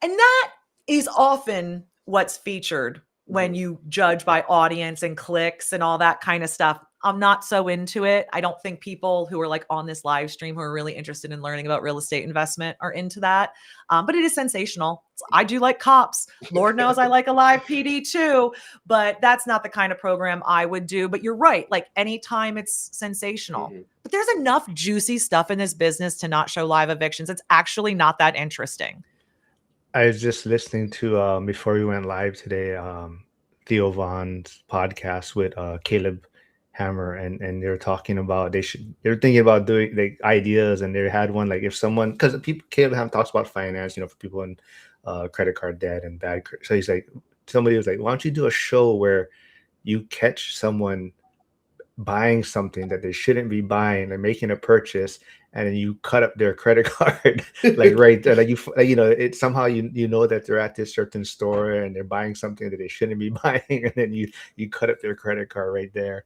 and that is often what's featured when you judge by audience and clicks and all that kind of stuff. I'm not so into it. I don't think people who are like on this live stream who are really interested in learning about real estate investment are into that. But it is sensational. I do like cops. Lord knows I like a live PD too, but that's not the kind of program I would do. But you're right. Like anytime it's sensational, but there's enough juicy stuff in this business to not show live evictions. It's actually not that interesting. I was just listening to before we went live today, Theo Vaughn's podcast with Caleb Hammer, and they're talking about they're thinking about doing like ideas, and they had one like if someone, because people Caleb Hammer talks about finance, for people in credit card debt and bad. So he's like, somebody was like, why don't you do a show where you catch someone buying something that they shouldn't be buying and making a purchase, and then you cut up their credit card like right there, like it's somehow you know that they're at this certain store and they're buying something that they shouldn't be buying, and then you cut up their credit card right there.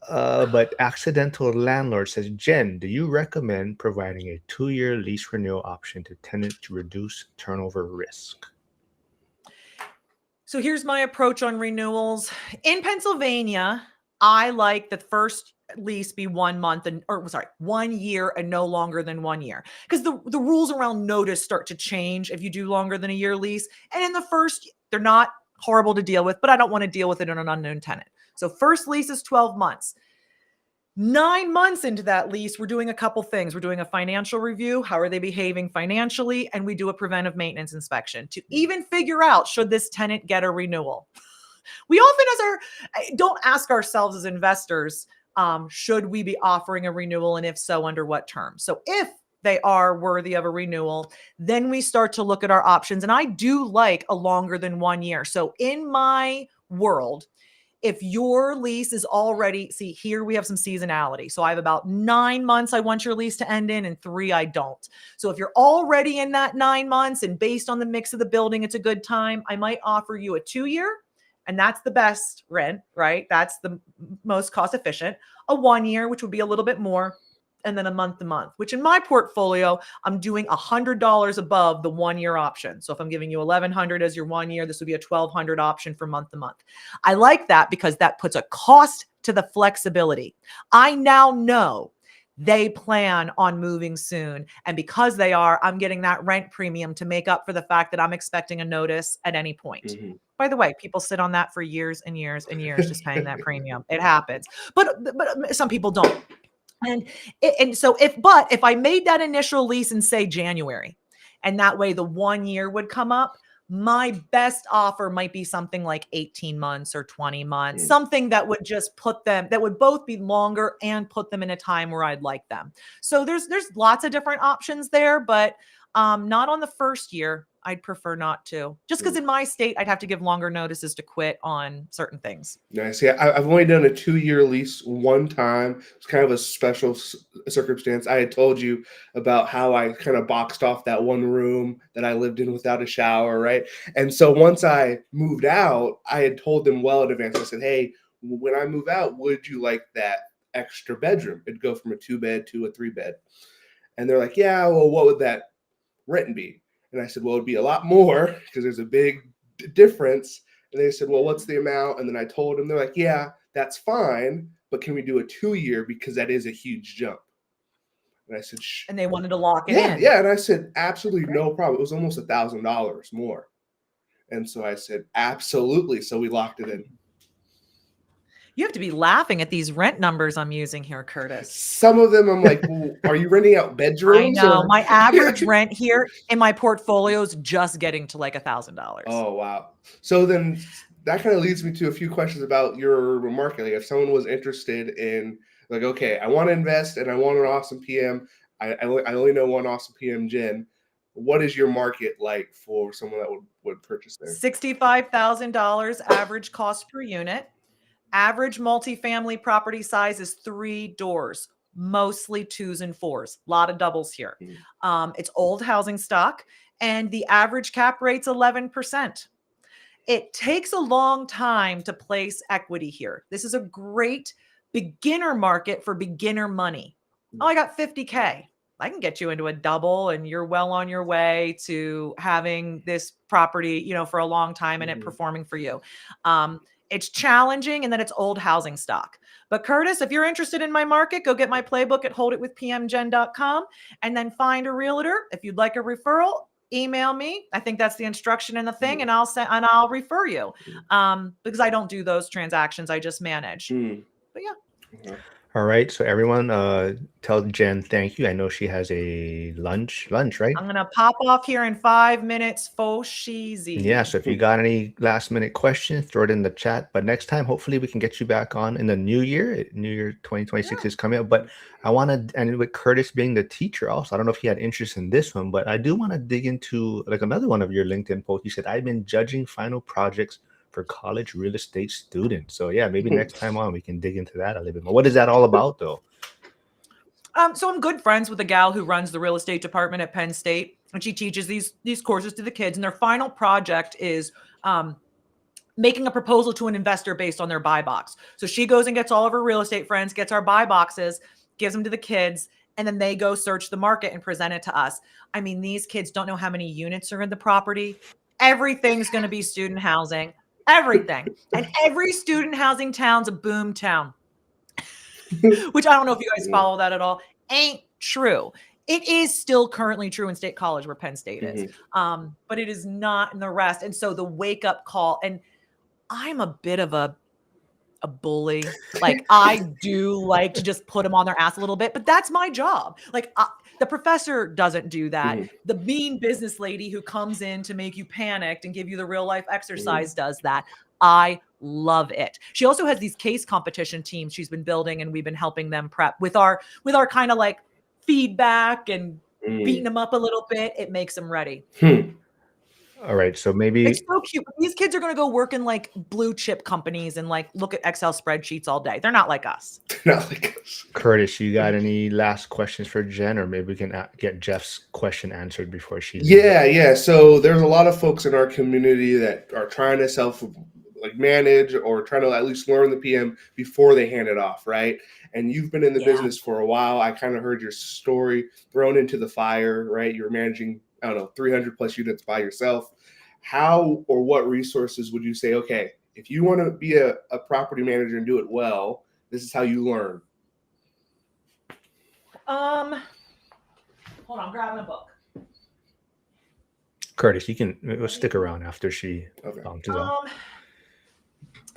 But Accidental Landlord says, Jen, do you recommend providing a 2-year lease renewal option to tenants to reduce turnover risk? So here's my approach on renewals. In Pennsylvania, I like the first lease be 1 month 1 year and no longer than 1 year. Because the rules around notice start to change if you do longer than a year lease. And in the first, they're not horrible to deal with, but I don't want to deal with it in an unknown tenant. So first lease is 12 months. 9 months into that lease, we're doing a couple things. We're doing a financial review. How are they behaving financially? And we do a preventive maintenance inspection to even figure out, should this tenant get a renewal? We often don't ask ourselves as investors, should we be offering a renewal? And if so, under what terms? So if they are worthy of a renewal, then we start to look at our options. And I do like a longer than 1 year. So in my world, if your lease is already, see here, we have some seasonality. So I have about 9 months I want your lease to end in, and 3 I don't. So if you're already in that 9 months and based on the mix of the building, it's a good time, I might offer you a 2-year. And that's the best rent, right? That's the most cost efficient. A 1 year, which would be a little bit more, and then a month to month, which in my portfolio, I'm doing $100 above the 1 year option. So if I'm giving you $1,100 as your 1 year, this would be a $1,200 option for month to month. I like that because that puts a cost to the flexibility. I now know they plan on moving soon. And because they are, I'm getting that rent premium to make up for the fact that I'm expecting a notice at any point. By the way, people sit on that for years and years and years, just paying that premium. It happens. But some people don't. And so if I made that initial lease in say January, and that way the 1 year would come up, My best offer might be something like 18 months or 20 months, something that would just put them, that would both be longer and put them in a time where I'd like them. So there's lots of different options there, but not on the first year. I'd prefer not to, just because in my state, I'd have to give longer notices to quit on certain things. Nice. Yeah, I've only done a 2-year lease one time. It's kind of a special circumstance. I had told you about how I kind of boxed off that one room that I lived in without a shower, right? And so once I moved out, I had told them well in advance. I said, hey, when I move out, would you like that extra bedroom? It'd go from a 2-bed to a 3-bed. And they're like, yeah, well, what would that rent be? And I said, well, it'd be a lot more because there's a big difference. And they said, well, what's the amount? And then I told them, they're like, yeah, that's fine, but can we do a 2-year because that is a huge jump? And I said, and they wanted to lock it in. Yeah. And I said, absolutely no problem. It was almost $1,000 more. And so I said, absolutely. So we locked it in. You have to be laughing at these rent numbers I'm using here, Curtis. Some of them I'm like, well, are you renting out bedrooms? I know. My average rent here in my portfolio is just getting to like $1,000. Oh, wow. So then that kind of leads me to a few questions about your market. Like if someone was interested in like, okay, I want to invest and I want an awesome PM. I only know one awesome PM, Jen. What is your market like for someone that would purchase there? $65,000 average cost per unit. Average multifamily property size is 3 doors, mostly 2s and 4s. A lot of doubles here. It's old housing stock, and the average cap rate's 11%. It takes a long time to place equity here. This is a great beginner market for beginner money. Oh, I got 50K. I can get you into a double and you're well on your way to having this property, you know, for a long time and it performing for you. It's challenging, and then it's old housing stock. But Curtis, if you're interested in my market, go get my playbook at holditwithpmgen.com and then find a realtor. If you'd like a referral, email me. I think that's the instruction in the thing, and I'll refer you. Because I don't do those transactions. I just manage. But yeah. All right. So everyone, tell Jen thank you. I know she has a lunch, right? I'm gonna pop off here in 5 minutes. Faux cheesy. Yeah. So if you got any last minute questions, throw it in the chat. But next time, hopefully, we can get you back on in the new year. New Year 2026 is coming up. But I want to, and with Curtis being the teacher, also, I don't know if he had interest in this one, but I do want to dig into like another one of your LinkedIn posts. You said I've been judging final projects for college real estate students. So yeah, maybe next time on we can dig into that a little bit more. What is that all about though? So I'm good friends with a gal who runs the real estate department at Penn State, and she teaches these courses to the kids. And their final project is making a proposal to an investor based on their buy box. So she goes and gets all of her real estate friends, gets our buy boxes, gives them to the kids, and then they go search the market and present it to us. I mean, these kids don't know how many units are in the property. Everything's going to be student housing. Everything. And every student housing town's a boom town, which I don't know if you guys follow that at all. Ain't true. It is still currently true in State College where Penn State is, but it is not in the rest. And so the wake up call, and I'm a bit of a bully. Like I do like to just put them on their ass a little bit, but that's my job. Like the professor doesn't do that. The mean business lady who comes in to make you panicked and give you the real life exercise does that. I love it. She also has these case competition teams she's been building, and we've been helping them prep with our kind of like feedback and beating them up a little bit. It makes them ready. All right, so maybe it's so cute. These kids are going to go work in like blue chip companies and like look at Excel spreadsheets all day. They're not like us. Not like us. Curtis, you got any last questions for Jen, or maybe we can get Jeff's question answered before she leaves? Yeah. So there's a lot of folks in our community that are trying to manage or trying to at least learn the PM before they hand it off, right? And you've been in the business for a while. I kind of heard your story thrown into the fire, right? You're managing, 300 plus units by yourself. How or what resources would you say, okay, if you want to be a property manager and do it well, this is how you learn? Hold on, I'm grabbing a book. Curtis, you can stick around after she bounces off.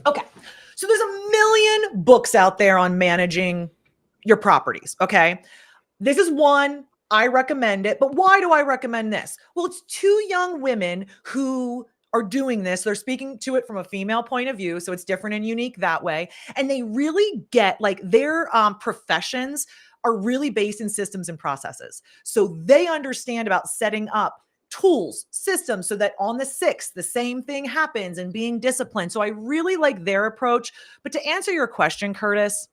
Okay. So there's a million books out there on managing your properties. Okay. This is one I recommend it. But why do I recommend this? Well, it's two young women who are doing this. They're speaking to it from a female point of view. So it's different and unique that way. And they really get like their professions are really based in systems and processes. So they understand about setting up tools, systems, so that on the 6th, the same thing happens and being disciplined. So I really like their approach. But to answer your question, Curtis,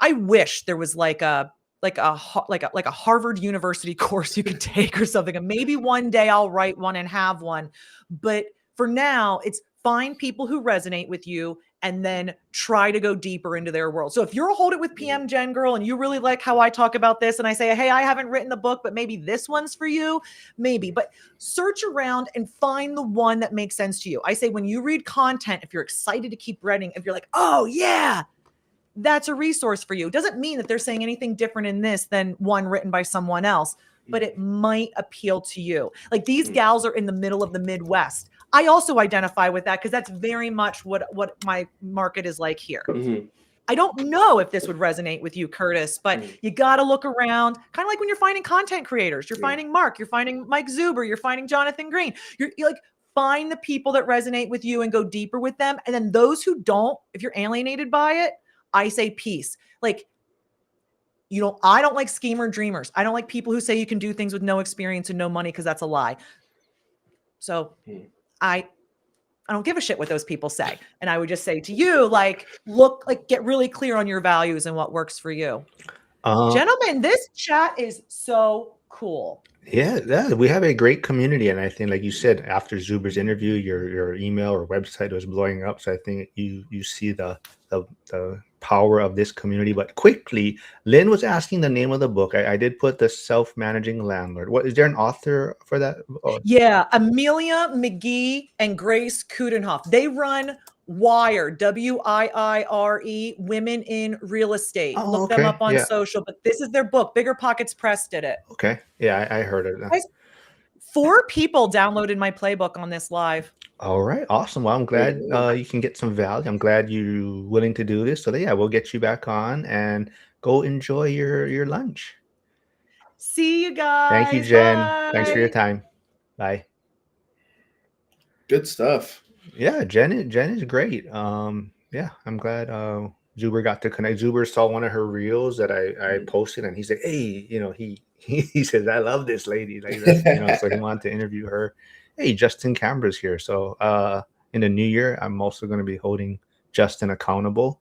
I wish there was like a Harvard University course you could take or something. And maybe one day I'll write one and have one. But for now, it's find people who resonate with you and then try to go deeper into their world. So if you're a Hold It with PM Gen girl and you really like how I talk about this and I say, hey, I haven't written the book, but maybe this one's for you, maybe. But search around and find the one that makes sense to you. I say when you read content, if you're excited to keep reading, if you're like, oh yeah, that's a resource for you. It doesn't mean that they're saying anything different in this than one written by someone else, but it might appeal to you. Like these gals are in the middle of the Midwest. I also identify with that because that's very much what my market is like here. Mm-hmm. I don't know if this would resonate with you, Curtis, but you got to look around, kind of like when you're finding content creators. You're finding Mark, you're finding Mike Zuber, you're finding Jonathan Green. You're like, find the people that resonate with you and go deeper with them. And then those who don't, if you're alienated by it, I say peace. Like, I don't like schemer dreamers. I don't like people who say you can do things with no experience and no money because that's a lie. So I don't give a shit what those people say. And I would just say to you, like, get really clear on your values and what works for you. Gentlemen, this chat is so cool. Yeah, we have a great community, and I think, like you said, after Zuber's interview, your email or website was blowing up. So I think you see the power of this community. But quickly, Lynn was asking the name of the book. I did put The Self-Managing Landlord. What is there an author for that? Yeah, Amelia McGee and Grace Kudenhoff. They run WIRE, WIIRE, Women in Real Estate. Oh, Look them okay. up on Yeah. social. But this is their book. Bigger Pockets Press did it. Okay. Yeah, I heard it. Guys, 4 people downloaded my playbook on this live. All right, awesome. Well, I'm glad you can get some value. I'm glad you're willing to do this. So yeah, we'll get you back on and go enjoy your lunch. See you guys. Thank you, Jen. Bye. Thanks for your time. Bye. Good stuff. Yeah, Jen is great. Yeah, I'm glad Zuber got to connect. Zuber saw one of her reels that I posted, and he said, "Hey, he says I love this lady." Like that's, so he wanted to interview her. Hey, Justin Cambra's here. So in the new year, I'm also going to be holding Justin accountable.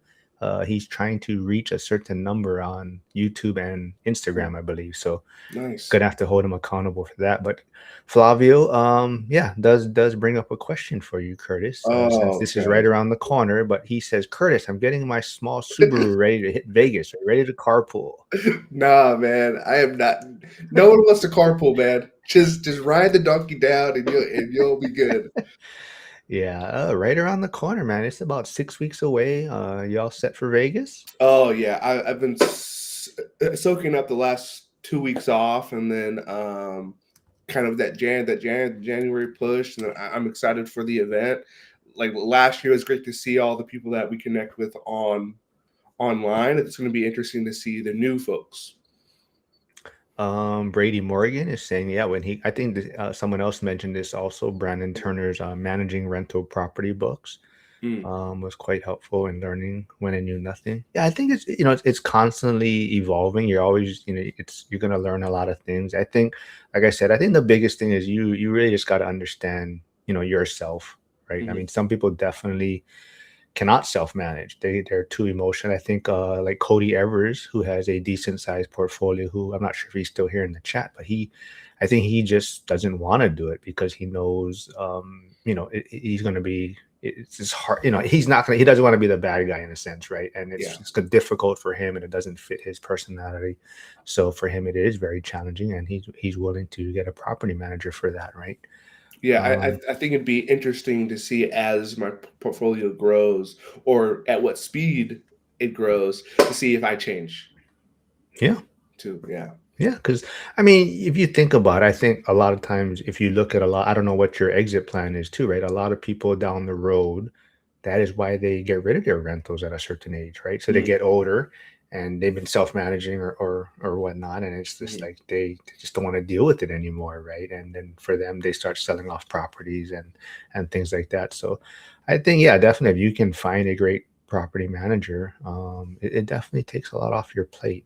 He's trying to reach a certain number on YouTube and Instagram, I believe. So nice. Gonna have to hold him accountable for that. But Flavio, does bring up a question for you, Curtis. Since this is right around the corner, but he says, Curtis, I'm getting my small Subaru ready to hit Vegas. Are you ready to carpool? Nah, man, I am not. No one wants to carpool, man. Just ride the donkey down and you'll be good. Yeah, right around the corner, man. It's about 6 weeks away. You all set for Vegas? Oh yeah, I've been soaking up the last 2 weeks off, and then kind of that January push, and I'm excited for the event. Like last year, it was great to see all the people that we connect with online. It's going to be interesting to see the new folks. Brady Morgan is saying, yeah, I think someone else mentioned this also. Brandon Turner's Managing Rental Property books was quite helpful in learning when I knew nothing. Yeah, I think it's constantly evolving. You're always, you're going to learn a lot of things. I think, like I said, I think the biggest thing is you really just got to understand, yourself, right? I mean, some people definitely cannot self-manage. They're too emotional. I think like Cody Evers, who has a decent sized portfolio, who I'm not sure if he's still here in the chat, but I think he just doesn't want to do it because he knows he's going to be, it's just hard, he doesn't want to be the bad guy in a sense, right? And it's difficult for him, and it doesn't fit his personality. So for him it is very challenging, and he's willing to get a property manager for that, right? Yeah, I think it'd be interesting to see as my portfolio grows, or at what speed it grows, to see if I change. Yeah. Yeah, because I mean, if you think about it, I think a lot of times if you look at I don't know what your exit plan is too, right? A lot of people down the road, that is why they get rid of their rentals at a certain age, right? So they get older, and they've been self-managing or whatnot, and it's just Mhm. like they just don't want to deal with it anymore, right? And then for them, they start selling off properties and things like that. So I think, yeah, definitely, if you can find a great property manager, it definitely takes a lot off your plate.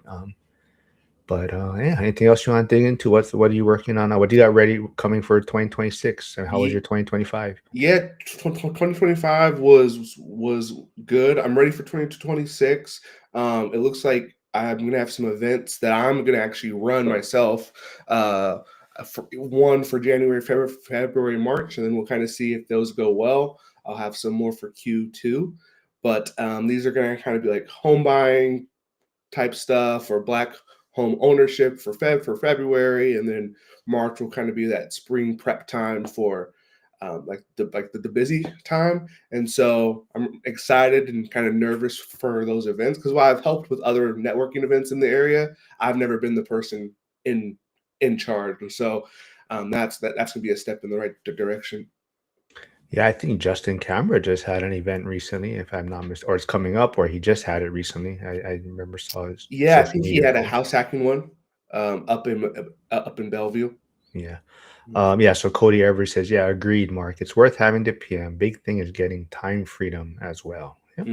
But yeah, anything else you want to dig into? What are you working on now? What do you got ready coming for 2026? And how was your 2025? Yeah, 2025 was good. I'm ready for 2026. It looks like I'm gonna have some events that I'm gonna actually run myself. One for January, February, March, and then we'll kind of see if those go well. I'll have some more for Q2, but these are gonna kind of be like home buying type stuff or black home ownership for February, and then March will kind of be that spring prep time for the busy time. And so I'm excited and kind of nervous for those events because while I've helped with other networking events in the area, I've never been the person in in charge. And so that's gonna be a step in the right direction. Yeah, I think Justin Camera just had an event recently, if I'm not or it's coming up, or he just had it recently. I remember saw his Yeah, I social think he media had a post. house hacking one up in Bellevue. Yeah. Yeah, so Cody Every says, yeah, agreed, Mark. It's worth having the PM. Big thing is getting time freedom as well. Yeah.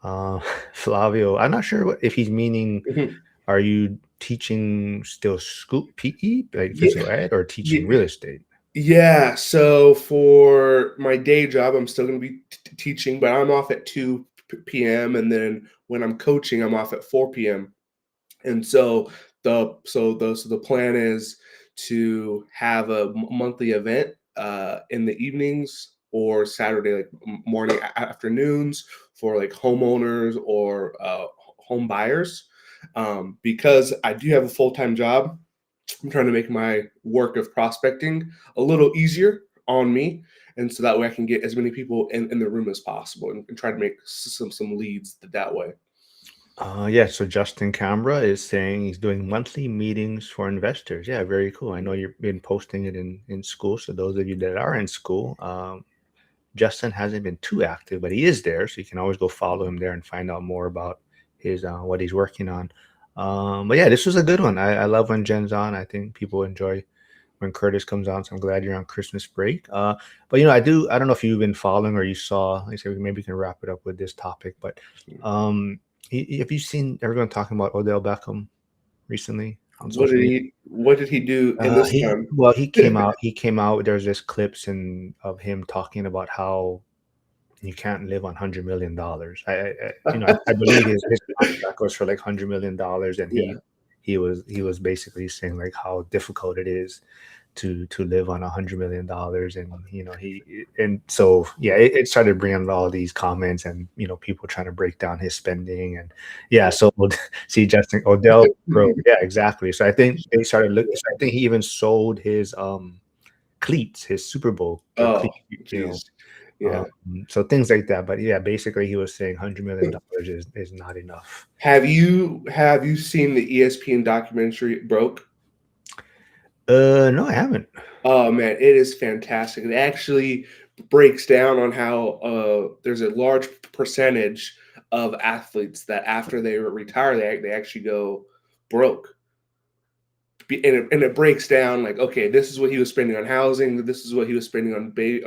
Mm. Flavio, I'm not sure if he's meaning, Mhm. are you teaching still school PE, like Yeah, physical ed, or teaching yeah. real estate? Yeah, so for my day job, I'm still going to be teaching, but I'm off at 2 p.m. And then when I'm coaching, I'm off at 4 p.m. And so the plan is to have a monthly event in the evenings or Saturday, like morning, afternoons for like homeowners or home buyers. Because I do have a full time job, I'm trying to make my work of prospecting a little easier on me. And so that way I can get as many people in the room as possible and try to make some leads that way. Yeah, so Justin Cambra is saying he's doing monthly meetings for investors. Yeah, very cool. I know you've been posting it in school. So those of you that are in school, Justin hasn't been too active, but he is there. So you can always go follow him there and find out more about his what he's working on. But yeah, this was a good one. I love when Jen's on. I think people enjoy when Curtis comes on. So I'm glad you're on Christmas break. But I don't know if you've been following or you saw, like I said, maybe we can wrap it up with this topic. But um, have you seen everyone talking about Odell Beckham recently on social media? What did he do in this He time? well, he came out. He came out. There's this clips of him talking about how you can't live on $100 million. I believe his contract was for like $100 million, and Yeah. he was basically saying like how difficult it is to live on $100 million, and so yeah, it started bringing all these comments, and people trying to break down his spending, and yeah, so see Justin Odell, bro, yeah, exactly. So I think they started looking. So I think he even sold his cleats, his Super Bowl Oh, cleat, you know. geez. Yeah. So things like that. But yeah, basically he was saying $100 million is not enough. Have you seen the ESPN documentary Broke? No, I haven't. Oh man, it is fantastic. It actually breaks down on how there's a large percentage of athletes that after they retire, they actually go broke. And it breaks down like, okay, this is what he was spending on housing, this is what he was spending on baby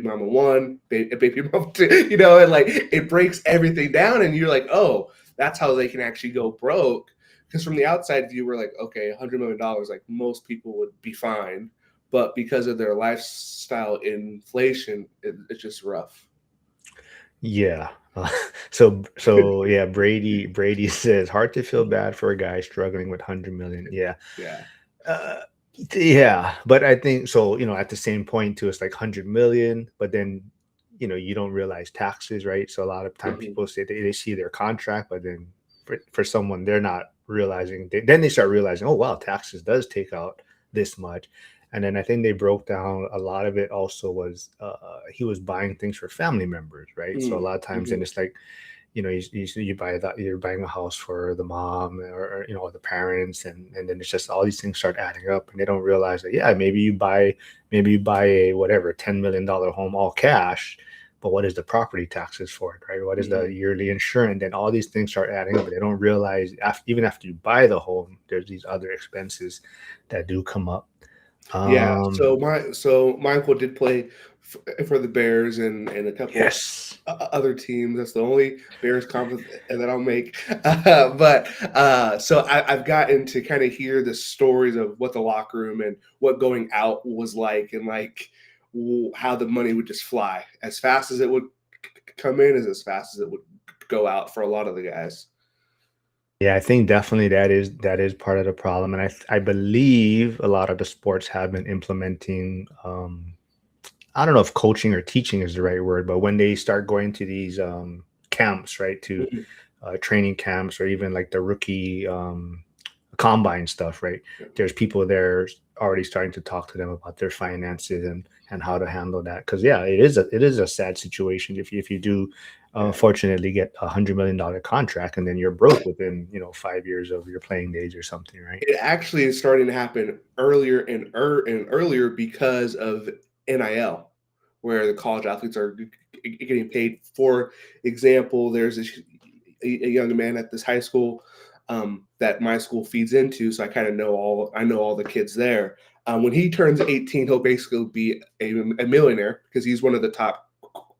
mama one, baby mama two, and like it breaks everything down, and you're like, oh, that's how they can actually go broke. Because from the outside view, we're like, okay, $100 million, like most people would be fine, but because of their lifestyle inflation, it's just rough. Yeah. So yeah, Brady says hard to feel bad for a guy struggling with 100 million. Yeah. Yeah. Uh, yeah, but I think so, at the same point too, it's like 100 million, but then you don't realize taxes, right? So a lot of time Mhm. people say they see their contract, but then for someone they're not realizing, then they start realizing, oh wow, taxes does take out this much. And then I think they broke down a lot of it also was he was buying things for family members, right? So a lot of times, and Mhm. it's like, you buy that, you're buying a house for the mom, or the parents, and then it's just all these things start adding up, and they don't realize that, yeah, maybe you buy a whatever $10 million home all cash, but what is the property taxes for it, right? What is the Mhm. yearly insurance? And all these things start adding up, but they don't realize even after you buy the home, there's these other expenses that do come up. Yeah, Um, so my uncle did play for the Bears and a couple yes. other teams. That's the only Bears comment that I'll make. But so I've gotten to kind of hear the stories of what the locker room and what going out was like, and like how the money would just fly as fast as it would come in, as fast as it would go out for a lot of the guys. Yeah, I think definitely that is part of the problem, and I believe a lot of the sports have been implementing. I don't know if coaching or teaching is the right word, but when they start going to these camps, right, to Mhm. training camps or even like the rookie combine stuff, right? Yeah. There's people there already starting to talk to them about their finances and how to handle that. Because yeah, it is a sad situation if you do Yeah. fortunately get $100 million contract and then you're broke within 5 years of your playing days or something, right? It actually is starting to happen earlier and earlier because of NIL, where the college athletes are getting paid. For example, there's a young man at this high school that my school feeds into, so I know all the kids there. When he turns 18, he'll basically be a millionaire because he's one of the top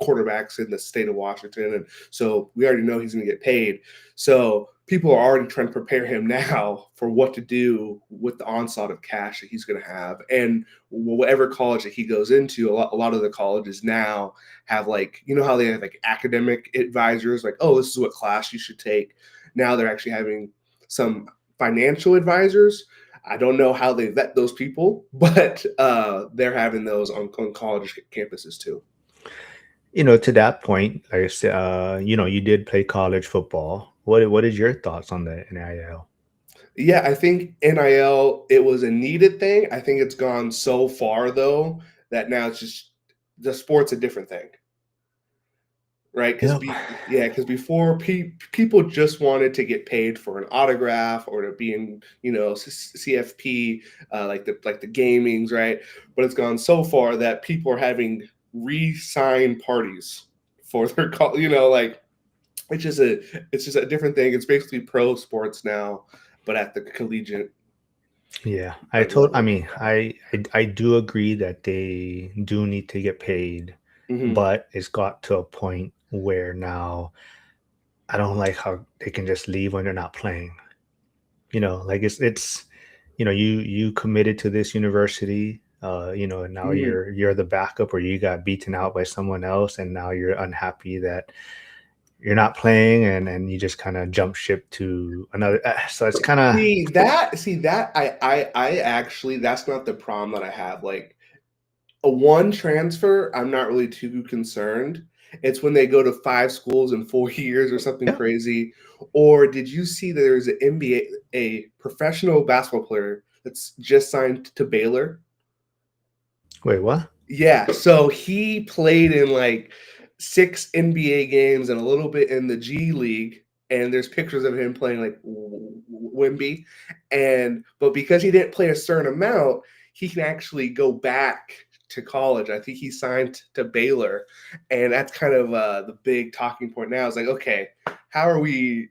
quarterbacks in the state of Washington, and so we already know he's going to get paid. So people are already trying to prepare him now for what to do with the onslaught of cash that he's going to have. And whatever college that he goes into, a lot of the colleges now have, like, you know how they have like academic advisors, like, oh, this is what class you should take. Now they're actually having some financial advisors. I don't know how they vet those people, but they're having those on college campuses too. To that point, like I said, you did play college football. What is your thoughts on the NIL? Yeah, I think NIL, it was a needed thing. I think it's gone so far though that now it's just the sport's a different thing, right? Because Yep. be yeah, because before people just wanted to get paid for an autograph or to be in CFP, like the gamings, right? But it's gone so far that people are having re-sign parties for their like it's just a different thing. It's basically pro sports now, but at the collegiate Yeah, I level. mean, I do agree that they do need to get paid, Mhm. but it's got to a point where now I don't like how they can just leave when they're not playing. Like it's you committed to this university, and now Mhm. you're the backup or you got beaten out by someone else and now you're unhappy that you're not playing and you just kind of jump ship to another so it's kind of See that I actually, that's not the problem that I have. Like, a one transfer, I'm not really too concerned. It's when they go to 5 schools in 4 years or something yeah. crazy. Or did you see that there's an NBA, a professional basketball player that's just signed to Baylor? Wait, what? Yeah, so he played in like 6 NBA games and a little bit in the G League, and there's pictures of him playing like Wimby, but because he didn't play a certain amount, he can actually go back to college. I think he signed to Baylor, and that's kind of the big talking point now. Is like, okay, how are we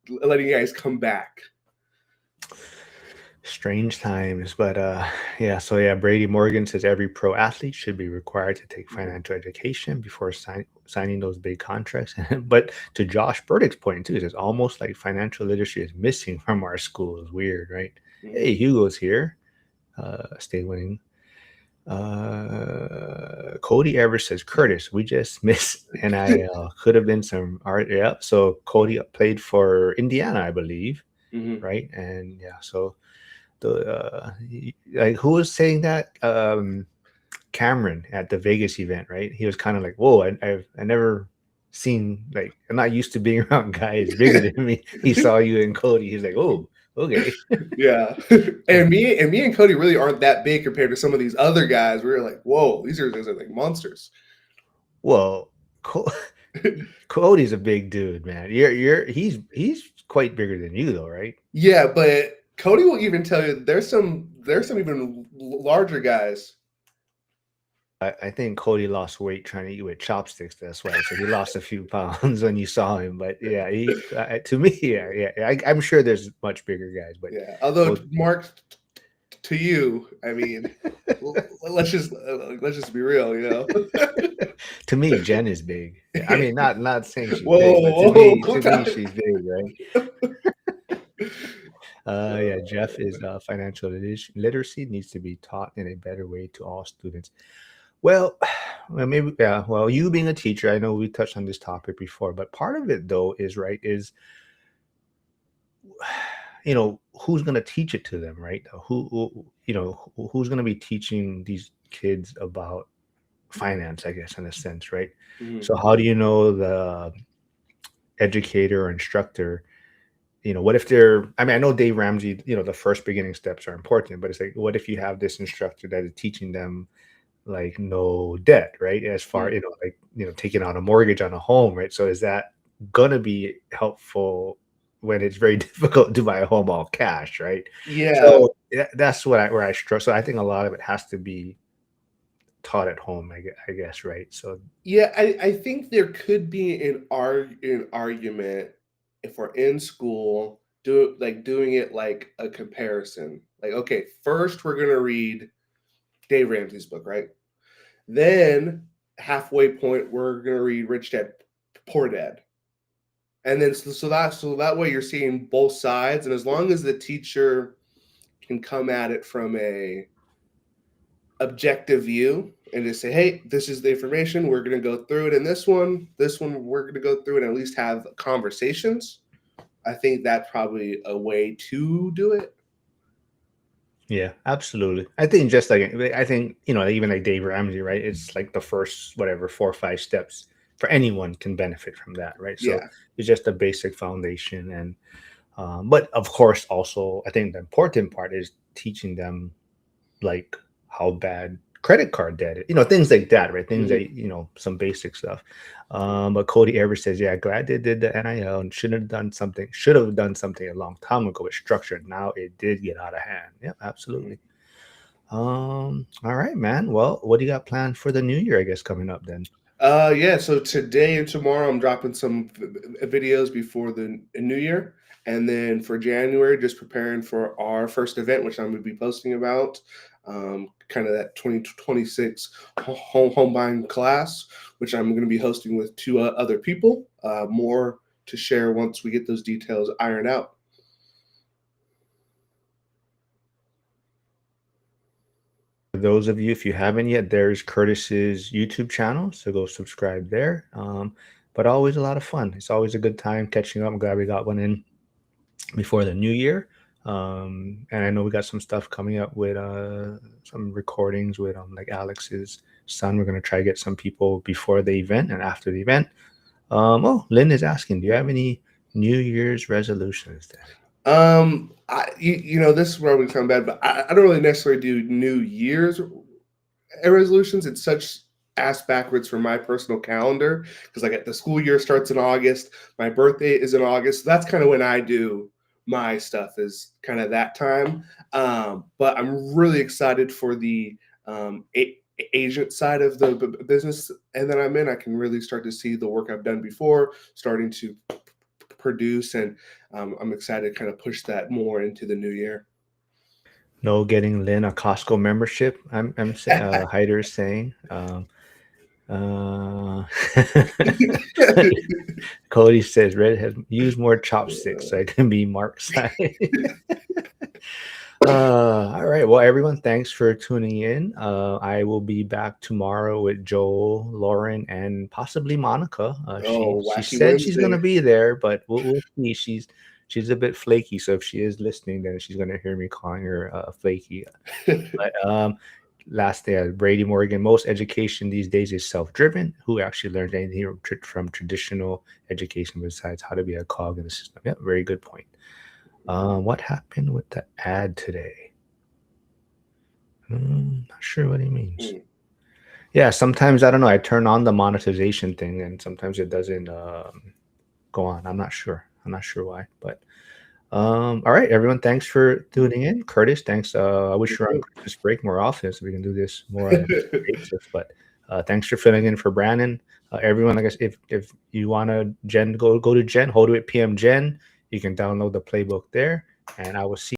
letting you guys come back? Strange times, but yeah. So yeah, Brady Morgan says every pro athlete should be required to take Mhm. financial education before signing those big contracts. But to Josh Burdick's point too, it's almost like financial literacy is missing from our schools. Weird, right? Mhm. Hey, Hugo's here. Stay winning. Cody Evers says, Curtis, we just missed NIL. Could have been some art. Yeah. So Cody played for Indiana, I believe, Mhm. right? And yeah, so the like who was saying that Cameron at the Vegas event, right? He was kind of like, whoa, I never seen, like, I'm not used to being around guys bigger than me. He saw you and Cody, he's like, oh, okay. Yeah. And me and Cody really aren't that big compared to some of these other guys. We were like, whoa, these are like monsters. Well, Co- Cody's a big dude, man. He's quite bigger than you though, right? Yeah, but Cody will even tell you there's some even larger guys. I think Cody lost weight trying to eat with chopsticks. That's why. So he lost a few pounds when you saw him. But yeah, to me, yeah. I'm sure there's much bigger guys, but Yeah. Although Cody, Mark, to you, I mean, let's just be real, you know. to me, Jen is big. Yeah, I mean, not saying she's big, but Whoa, to cool me, down. she's big, right? Yeah, Jeff is financial literacy needs to be taught in a better way to all students. Well, well, maybe yeah. Well, you being a teacher, I know we touched on this topic before, but part of it though is right is who's going to teach it to them, right? Who's going to be teaching these kids about finance, I guess, in a sense, right? Mhm. So how do you know the educator or instructor? What if they're? I mean, I know Dave Ramsey. The first beginning steps are important, but it's like, what if you have this instructor that is teaching them like no debt, right? As far, Mm. like, taking out a mortgage on a home, right? So is that gonna be helpful when it's very difficult to buy a home all cash, right? Yeah, So that's where I struggle. So I think a lot of it has to be taught at home, I guess, right? So yeah. I think there could be an argument if we're in school doing it like a comparison. Like, okay, first we're gonna read Dave Ramsey's book, right? Then halfway point we're gonna read Rich Dad Poor Dad. And then so that way you're seeing both sides, and as long as the teacher can come at it from a objective view and just say, hey, this is the information, we're going to go through it, and this one we're going to go through and at least have conversations. I think that's probably a way to do it. yeah, absolutely. I think just like I think even like Dave Ramsey, right? It's like the first whatever 4 or 5 steps for anyone can benefit from that, right? So Yeah, it's just a basic foundation, and but of course, also I think the important part is teaching them like how bad credit card debt is, things like that, right? Things mhm. that some basic stuff. But Cody Ever says, yeah, glad they did the NIL and should have done something a long time ago with structure. Now it did get out of hand. Yeah, absolutely. All right, man. Well, what do you got planned for the new year, I guess, coming up then? Yeah, so today and tomorrow I'm dropping some videos before the new year. And then for January, just preparing for our first event, which I'm going to be posting about, kind of that 2026 home buying class, which I'm going to be hosting with two other people. More to share once we get those details ironed out. For those of you, if you haven't yet, there's Curtis's YouTube channel, so go subscribe there. But always a lot of fun. It's always a good time catching up. I'm glad we got one in before the new year. And I know we got some stuff coming up with some recordings with like Alex's son. We're gonna try to get some people before the event and after the event. Oh, Lynn is asking, do you have any New Year's resolutions then? This is where we come back, but I don't really necessarily do New Year's resolutions. It's such ass backwards for my personal calendar because like the school year starts in August. My birthday is in August. So that's kind of when I do my stuff, is kind of that time. But I'm really excited for the agent side of the business, and then I'm in. I can really start to see the work I've done before starting to produce, and I'm excited to kind of push that more into the new year. No, getting Lynn a Costco membership. I'm saying, Hyder is saying. Uh, Cody says Redhead use more chopsticks so I can be Mark's side. All right. Well, everyone, thanks for tuning in. I will be back tomorrow with Joel, Lauren, and possibly Monica. She Oh, she Wacky said she's gonna Wednesday. be there, but we'll see. She's a bit flaky, so if she is listening, then she's gonna hear me calling her flaky. But last day, Brady Morgan. Most education these days is self-driven. Who actually learns anything from traditional education besides how to be a cog in the system? Yeah, very good point. What happened with the ad today? Not sure what he means. Mm. Yeah, sometimes I don't know. I turn on the monetization thing, and sometimes it doesn't go on. I'm not sure. I'm not sure why, but All right, everyone. Thanks for tuning in. Curtis, thanks. I wish you were on Christmas break more often so we can do this more on a basis. But thanks for filling in for Brannon. Everyone, I guess if you want to Jen, go to Jen, hold it PM Jen. You can download the playbook there, and I will see